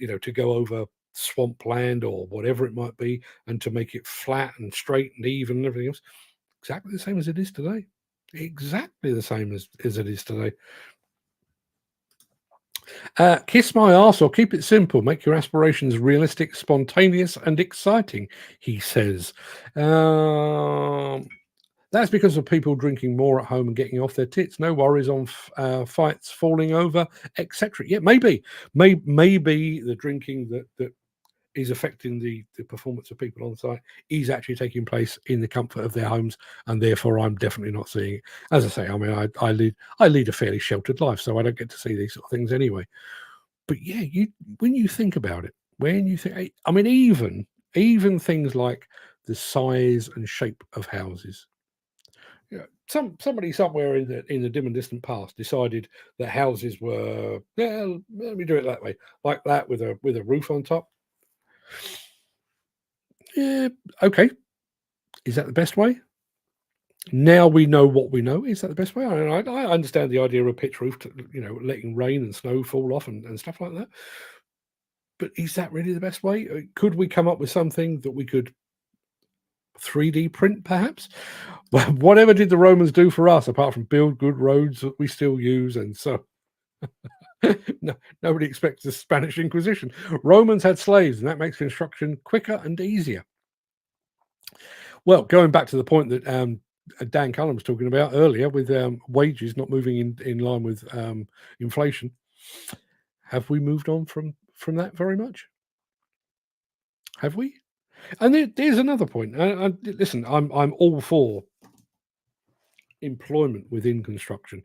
to go over swampland or whatever it might be, and to make it flat and straight and even and everything else, exactly the same as it is today. Exactly the same as it is today. Kiss my arse or keep it simple. Make your aspirations realistic, spontaneous, and exciting, he says. That's because of people drinking more at home and getting off their tits. No worries on fights falling over, etc. Yeah, maybe the drinking that is affecting the performance of people on site is actually taking place in the comfort of their homes, and therefore I'm definitely not seeing it. As I say, I mean, I lead a fairly sheltered life, so I don't get to see these sort of things anyway. But yeah, when you think about it, I mean, even things like the size and shape of houses. Somebody somewhere in the dim and distant past decided that houses were, let me do it that way, like that with a roof on top. Yeah, okay. Is that the best way? Now we know what we know. Is that the best way? I understand the idea of a pitch roof, letting rain and snow fall off and stuff like that. But is that really the best way? Could we come up with something that we could 3D print, perhaps? Well, whatever did the Romans do for us, apart from build good roads that we still use? And so no, nobody expects the Spanish Inquisition. Romans had slaves, and that makes construction quicker and easier. Well, going back to the point that Dan Cullen was talking about earlier, with wages not moving in line with inflation, have we moved on from that very much? Have we? And there's another point. Listen, I'm all for employment within construction.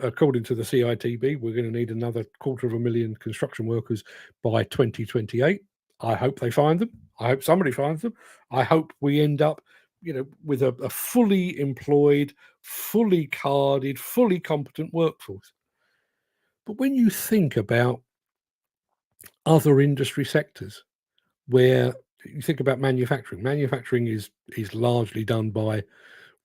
According to the CITB, we're going to need another 250,000 construction workers by 2028. I hope they find them. I hope somebody finds them. I hope we end up, with a fully employed, fully carded, fully competent workforce. But when you think about other industry sectors, where you think about manufacturing is largely done by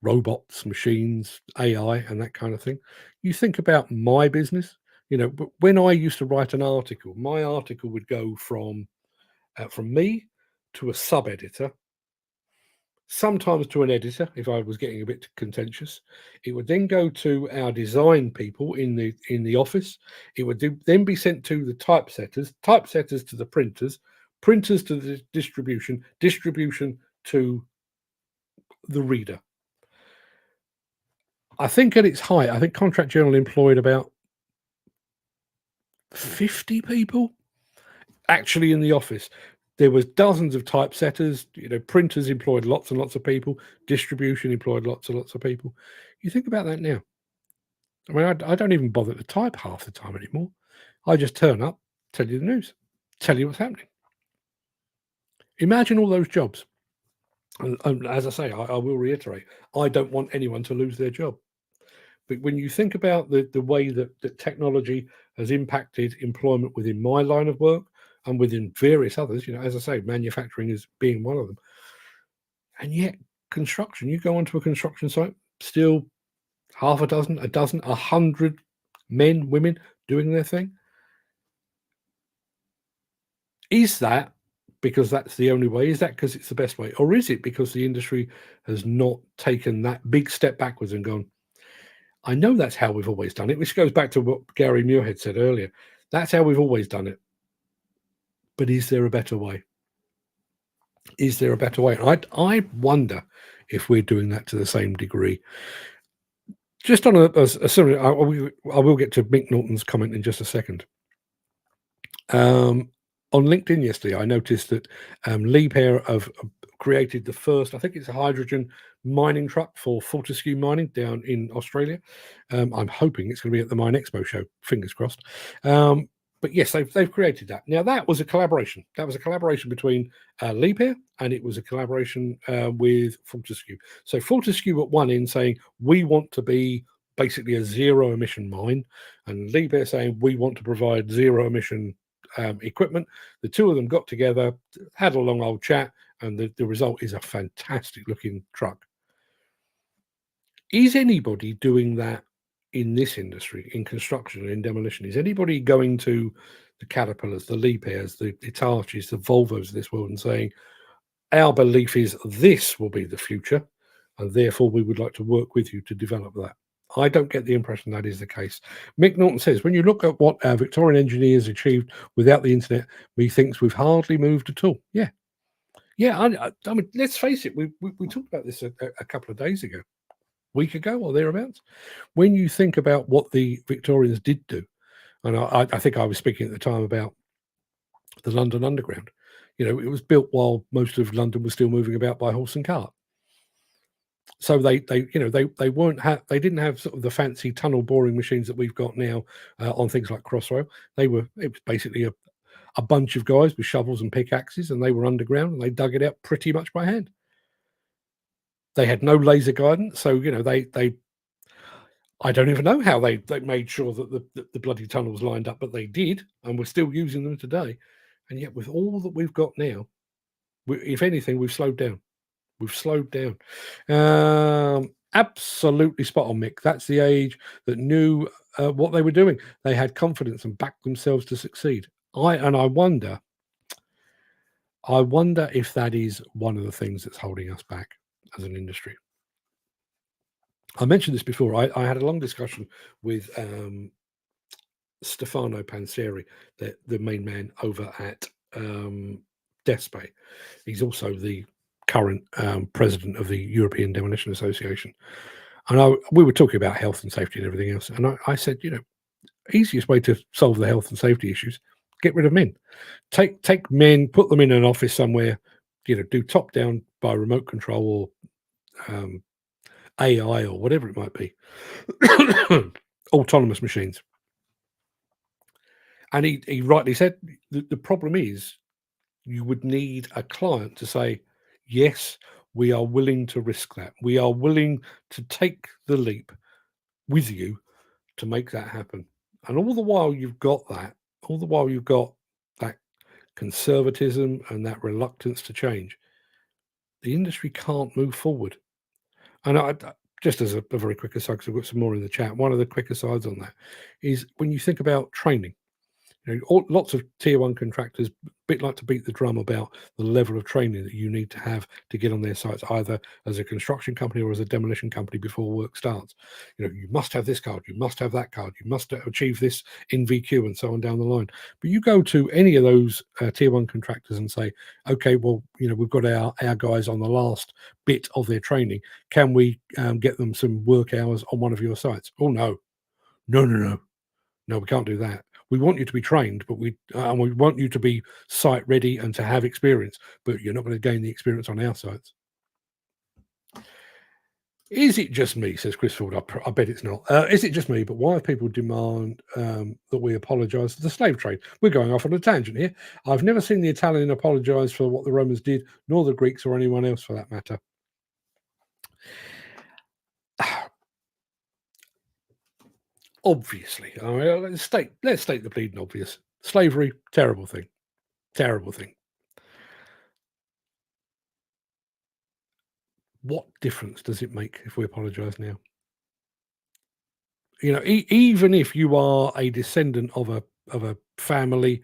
robots, machines, AI, and that kind of thing. You think about my business, but when I used to write an article, my article would go from me to a sub-editor, sometimes to an editor if I was getting a bit contentious. It would then go to our design people in the office. It would then be sent to the typesetters to the printers to the distribution to the reader. I think at its height, Contract Journal employed about 50 people actually in the office. There was dozens of typesetters, printers employed lots and lots of people, distribution employed lots and lots of people. You think about that now. I mean, I don't even bother to type half the time anymore. I just turn up, tell you the news, tell you what's happening. Imagine all those jobs. And as I say, I will reiterate, I don't want anyone to lose their job. But when you think about the way that technology has impacted employment within my line of work and within various others, as I say, manufacturing is being one of them. And yet construction, you go onto a construction site, still half a dozen, 100 men, women doing their thing. Is that because that's the only way? Is that because it's the best way? Or is it because the industry has not taken that big step backwards and gone, I know that's how we've always done it, which goes back to what Gary Muirhead said earlier. That's how we've always done it. But is there a better way? Is there a better way? I wonder if we're doing that to the same degree. Just on a similar, I will get to Mick Norton's comment in just a second. On LinkedIn yesterday, I noticed that Liebherr have created the first, I think it's a hydrogen mining truck for Fortescue Mining down in Australia. I'm hoping it's going to be at the Mine Expo show, fingers crossed. But yes, they've created that. Now, that was a collaboration. That was a collaboration between Liebherr, and it was a collaboration with Fortescue. So Fortescue at one end saying, we want to be basically a zero emission mine, and Liebherr saying, we want to provide zero emission equipment. The two of them got together, had a long old chat, and the result is a fantastic looking truck. Is anybody doing that in this industry, in construction and in demolition? Is anybody going to the Caterpillars, the Liebherrs, the Hitachis, the Volvos of this world and saying, our belief is this will be the future, and therefore we would like to work with you to develop that? I don't get the impression that is the case. Mick Norton says, when you look at what our Victorian engineers achieved without the internet, methinks we've hardly moved at all. Yeah. I mean, let's face it. We talked about this a couple of days ago, week ago or thereabouts. When you think about what the Victorians did do, and I think I was speaking at the time about the London Underground. You know, it was built while most of London was still moving about by horse and cart. So they didn't have sort of the fancy tunnel boring machines that we've got now on things like Crossrail. It was basically a bunch of guys with shovels and pickaxes, and they were underground and they dug it out pretty much by hand. They had no laser guidance, so I don't even know how they made sure that the bloody tunnels lined up, but they did, and we're still using them today. And yet, with all that we've got now, if anything, we've slowed down. We've slowed down. Absolutely spot on, Mick. That's the age that knew what they were doing. They had confidence and backed themselves to succeed. I wonder if that is one of the things that's holding us back as an industry. I mentioned this before. I had a long discussion with Stefano Pansieri, the main man over at Despe. He's also the current president of the European Demolition Association. And we were talking about health and safety and everything else. And I said, easiest way to solve the health and safety issues, get rid of men. Take men, put them in an office somewhere, do top down by remote control or AI or whatever it might be. Autonomous machines. And he rightly said, the problem is you would need a client to say, yes, we are willing to risk that. We are willing to take the leap with you to make that happen. And all the while you've got that, conservatism and that reluctance to change, the industry can't move forward. And I just as a very quick aside, because I've got some more in the chat, one of the quick asides on that is when you think about training. Lots of tier one contractors bit like to beat the drum about the level of training that you need to have to get on their sites, either as a construction company or as a demolition company before work starts. You must have this card, you must have that card, you must achieve this in VQ and so on down the line. But you go to any of those tier one contractors and say, okay, well, we've got our guys on the last bit of their training. Can we get them some work hours on one of your sites? Oh, no, we can't do that. We want you to be trained, but we want you to be site ready and to have experience, but you're not going to gain the experience on our sites. Is it just me, says Chris Ford? I bet it's not. Is it just me? But why people demand that we apologise for the slave trade? We're going off on a tangent here. I've never seen the Italian apologise for what the Romans did, nor the Greeks or anyone else for that matter. Obviously, let's state the bleeding obvious. Slavery, terrible thing. What difference does it make if we apologise now? Even if you are a descendant of a family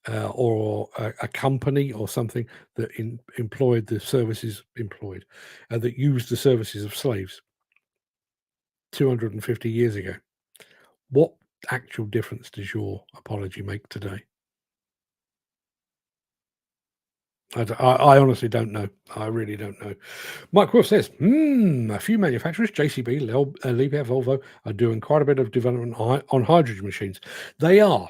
or a company or something that employed the services that used the services of slaves. 250 years ago. What actual difference does your apology make today? I honestly don't know. I really don't know. Mike Wolf says, a few manufacturers, JCB, Liebherr, Volvo, are doing quite a bit of development on hydrogen machines. They are.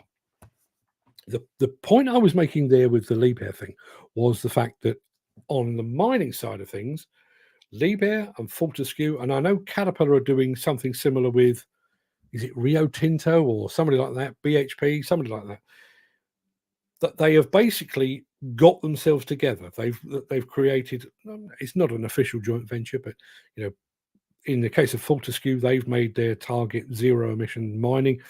The point I was making there with the Liebherr thing was the fact that on the mining side of things, Liebherr and Fortescue, and I know Caterpillar are doing something similar with, is it Rio Tinto or somebody like that, BHP, somebody like that, that they have basically got themselves together. They've created, it's not an official joint venture, but you know, in the case of Fortescue, they've made their target zero emission mining.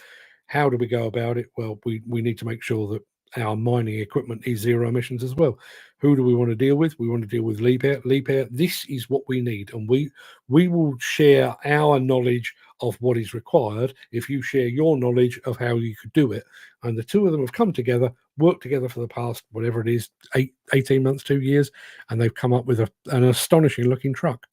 How do we go about it? Well, we need to make sure that our mining equipment is zero emissions as well. Who do we want to deal with? We want to deal with Liebherr. Liebherr, this is what we need, and we will share our knowledge of what is required if you share your knowledge of how you could do it. And the two of them have come together, worked together for the past, whatever it is, 18 months, 2 years, and they've come up with an astonishing looking truck.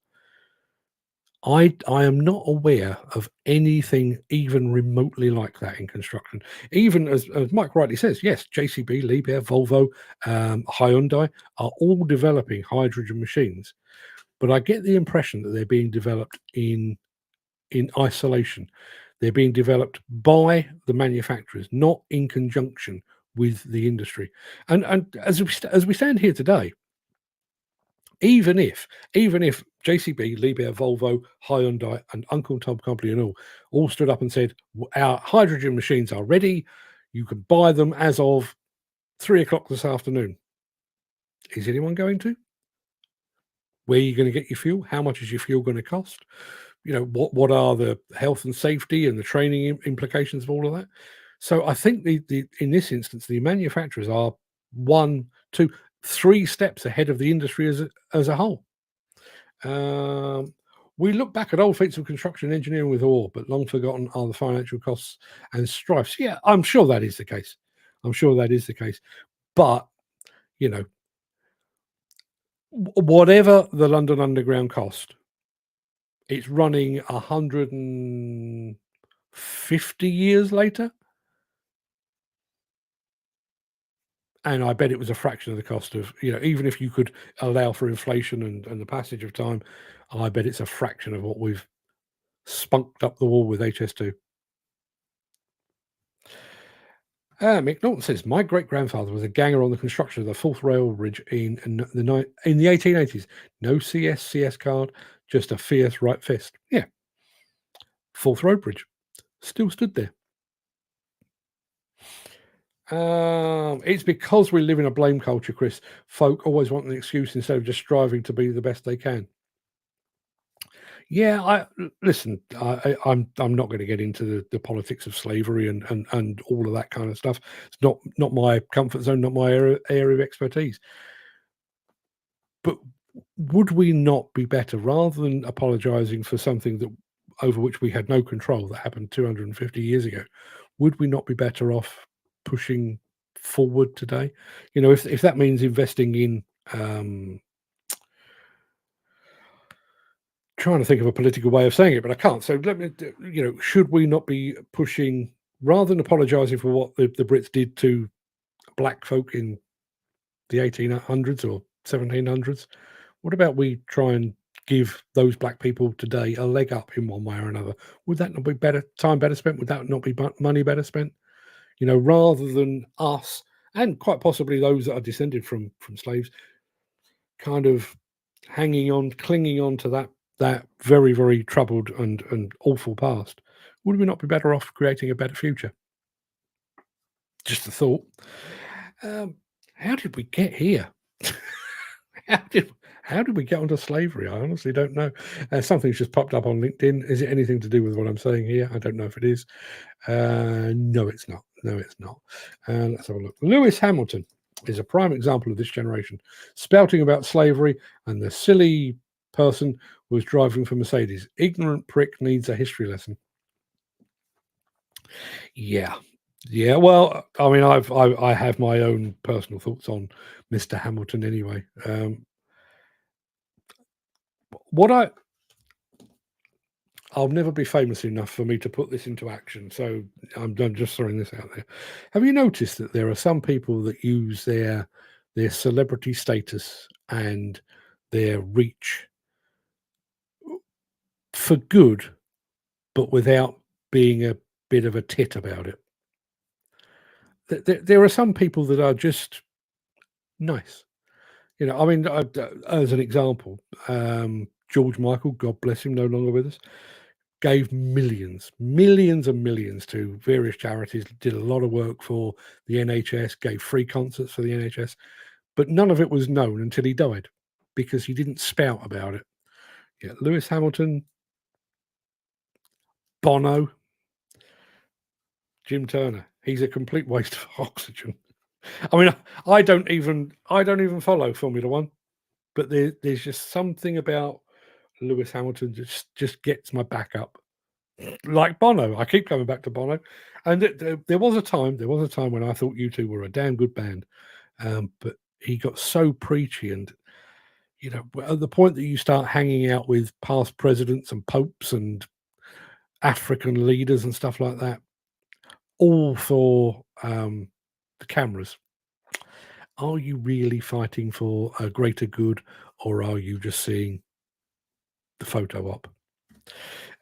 I am not aware of anything even remotely like that in construction. Even as Mike rightly says, yes, JCB, Liebherr, Volvo, Hyundai are all developing hydrogen machines, but I get the impression that they're being developed in isolation. They're being developed by the manufacturers, not in conjunction with the industry. And as we stand here today, even if JCB, Liebherr, Volvo, Hyundai, and Uncle Tom Company and all stood up and said, our hydrogen machines are ready, you can buy them as of 3:00 this afternoon. Is anyone going to? Where are you going to get your fuel? How much is your fuel going to cost? You know, what are the health and safety and the training implications of all of that? So I think the in this instance, the manufacturers are 1, 2, 3 steps ahead of the industry as a whole. We look back at old feats of construction engineering with awe, but long forgotten are the financial costs and strifes. Yeah, I'm sure that is the case. But, you know, whatever the London Underground cost, it's running 150 years later. And I bet it was a fraction of the cost of, you know, even if you could allow for inflation and the passage of time, I bet it's a fraction of what we've spunked up the wall with HS2. Mick Norton says, my great-grandfather was a ganger on the construction of the fourth rail bridge in the 1880s. No CS card, just a fierce right fist. Yeah. Fourth road bridge. Still stood there. It's because we live in a blame culture, Chris. Folk always want an excuse instead of just striving to be the best they can. Yeah, listen. I'm not going to get into the politics of slavery and all of that kind of stuff. It's not my comfort zone, not my area of expertise. But would we not be better, rather than apologising for something that over which we had no control that happened 250 years ago? Would we not be better off pushing forward today? You know, if that means investing in trying to think of a political way of saying it, but I can't. So let me, you know, should we not be pushing, rather than apologising for what the Brits did to black folk in the 1800s or 1700s? What about we try and give those black people today a leg up in one way or another? Would that not be time better spent? Would that not be money better spent? You know, rather than us and quite possibly those that are descended from slaves kind of hanging on, clinging on to that very, very troubled and awful past, would we not be better off creating a better future? Just a thought. How did we get here? How did we get onto slavery? I honestly don't know. Something's just popped up on LinkedIn. Is it anything to do with what I'm saying here? I don't know if it is. No, it's not. Let's have a look. Lewis Hamilton is a prime example of this generation, spouting about slavery, and the silly person was driving for Mercedes. Ignorant prick needs a history lesson. Yeah. Well, I mean, I have my own personal thoughts on Mr. Hamilton anyway. What I'll never be famous enough for me to put this into action. So I'm just throwing this out there. Have you noticed that there are some people that use their celebrity status and their reach for good, but without being a bit of a tit about it? There are some people that are just nice. You know, I mean, as an example, George Michael, God bless him, no longer with us, gave millions and millions to various charities, did a lot of work for the NHS, gave free concerts for the NHS, but none of it was known until he died because he didn't spout about it. Yeah, Lewis Hamilton, Bono, Jim Turner. He's a complete waste of oxygen. I mean, I don't even follow Formula One, but there's just something about Lewis Hamilton just gets my back up. Like Bono, I keep coming back to Bono, and there was a time when I thought you two were a damn good band, but he got so preachy, and you know, at the point that you start hanging out with past presidents and popes and African leaders and stuff like that, all for the cameras. Are you really fighting for a greater good, or are you just seeing the photo op?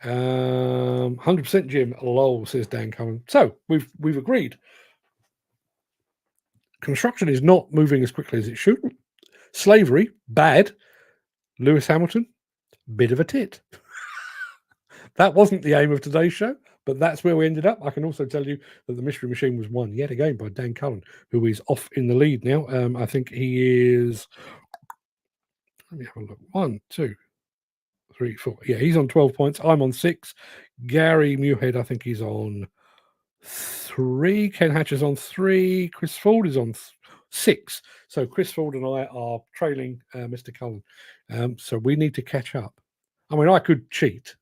100% Jim. Lol, says Dan Cohen. So we've agreed. Construction is not moving as quickly as it should. Slavery, bad. Lewis Hamilton, bit of a tit. That wasn't the aim of today's show, but that's where we ended up. I can also tell you that the Mystery Machine was won yet again by Dan Cullen, who is off in the lead now. I think he is. Let me have a look. 1, 2, 3, 4. Yeah, he's on 12 points. I'm on 6. Gary Muirhead, I think he's on 3. Ken Hatcher's on 3. Chris Ford is on 6. So Chris Ford and I are trailing Mr. Cullen. So we need to catch up. I mean, I could cheat.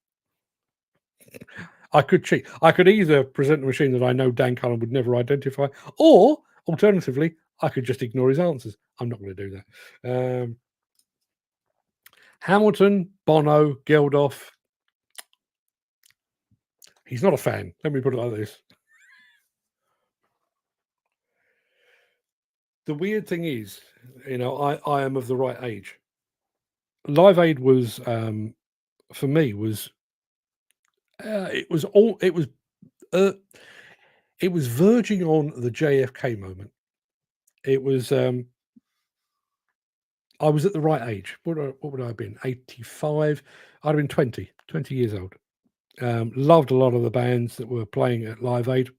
I could either present a machine that I know Dan Cullen would never identify, or alternatively, I could just ignore his answers. I'm not going to do that. Hamilton, Bono, Geldof. He's not a fan. Let me put it like this. The weird thing is, you know, I am of the right age. Live Aid was, for me, was it was verging on the JFK moment. It was I was at the right age. What would I have been? 85. I'd have been 20 years old. Loved a lot of the bands that were playing at Live Aid.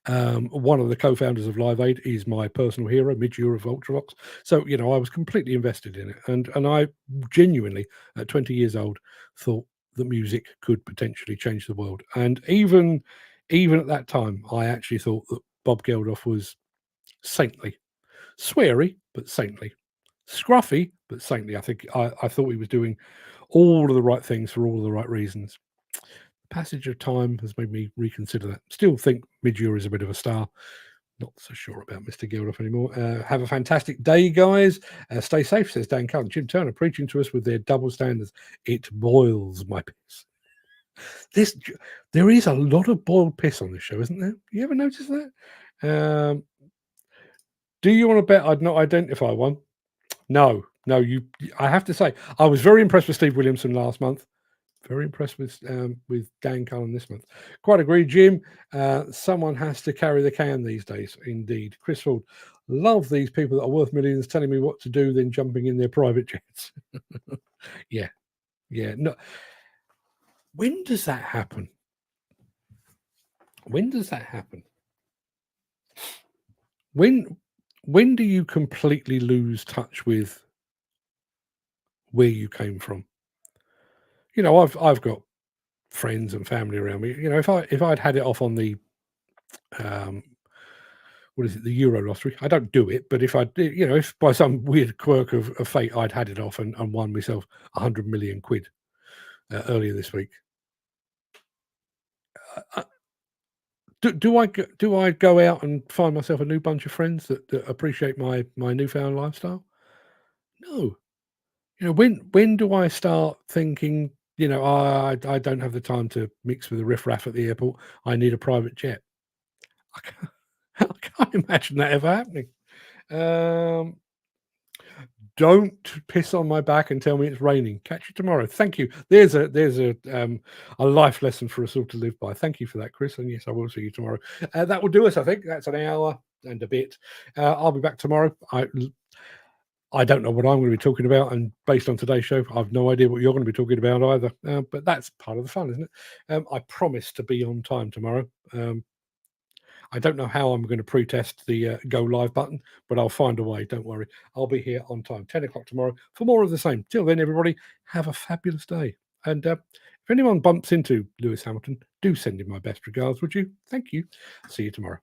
One of the co-founders of Live Aid is my personal hero, Midge of Ultravox. So, you know, I was completely invested in it. And I genuinely, at 20 years old, thought that music could potentially change the world. And even at that time, I actually thought that Bob Geldof was saintly. Sweary, but saintly. Scruffy, but saintly. I think I thought he was doing all of the right things for all of the right reasons. Passage of time has made me reconsider that. Still think Midge is a bit of a star. Not so sure about Mr. Geldof anymore. Have a fantastic day, guys. Stay safe, says Dan Cullen. Jim Turner preaching to us with their double standards. It boils my piss. There is a lot of boiled piss on this show, isn't there? You ever notice that? Do you want to bet I'd not identify one? No. I have to say, I was very impressed with Steve Williamson last month. Very impressed with Dan Cullen this month. Quite agree, Jim. Someone has to carry the can these days, indeed. Chris Ford, love these people that are worth millions telling me what to do, then jumping in their private jets. Yeah. No. When does that happen? When do you completely lose touch with where you came from? You know, I've got friends and family around me. You know, if I'd had it off on the what is it, the Euro lottery, I don't do it, but if I did, you know, if by some weird quirk of fate I'd had it off and won myself 100 million quid earlier this week, do I go out and find myself a new bunch of friends that appreciate my newfound lifestyle? No. You know, when do I start thinking, you know, I don't have the time to mix with the riffraff at the airport. I need a private jet. I can't imagine that ever happening. Don't piss on my back and tell me it's raining. Catch you tomorrow. Thank you. There's a life lesson for us all to live by. Thank you for that, Chris. And yes, I will see you tomorrow. That will do us, I think. That's an hour and a bit. I'll be back tomorrow. I don't know what I'm going to be talking about, and based on today's show, I've no idea what you're going to be talking about either. But that's part of the fun, isn't it? I promise to be on time tomorrow. I don't know how I'm going to pre-test the go live button, but I'll find a way. Don't worry. I'll be here on time, 10 o'clock tomorrow, for more of the same. Till then, everybody, have a fabulous day. And if anyone bumps into Lewis Hamilton, do send him my best regards, would you? Thank you. See you tomorrow.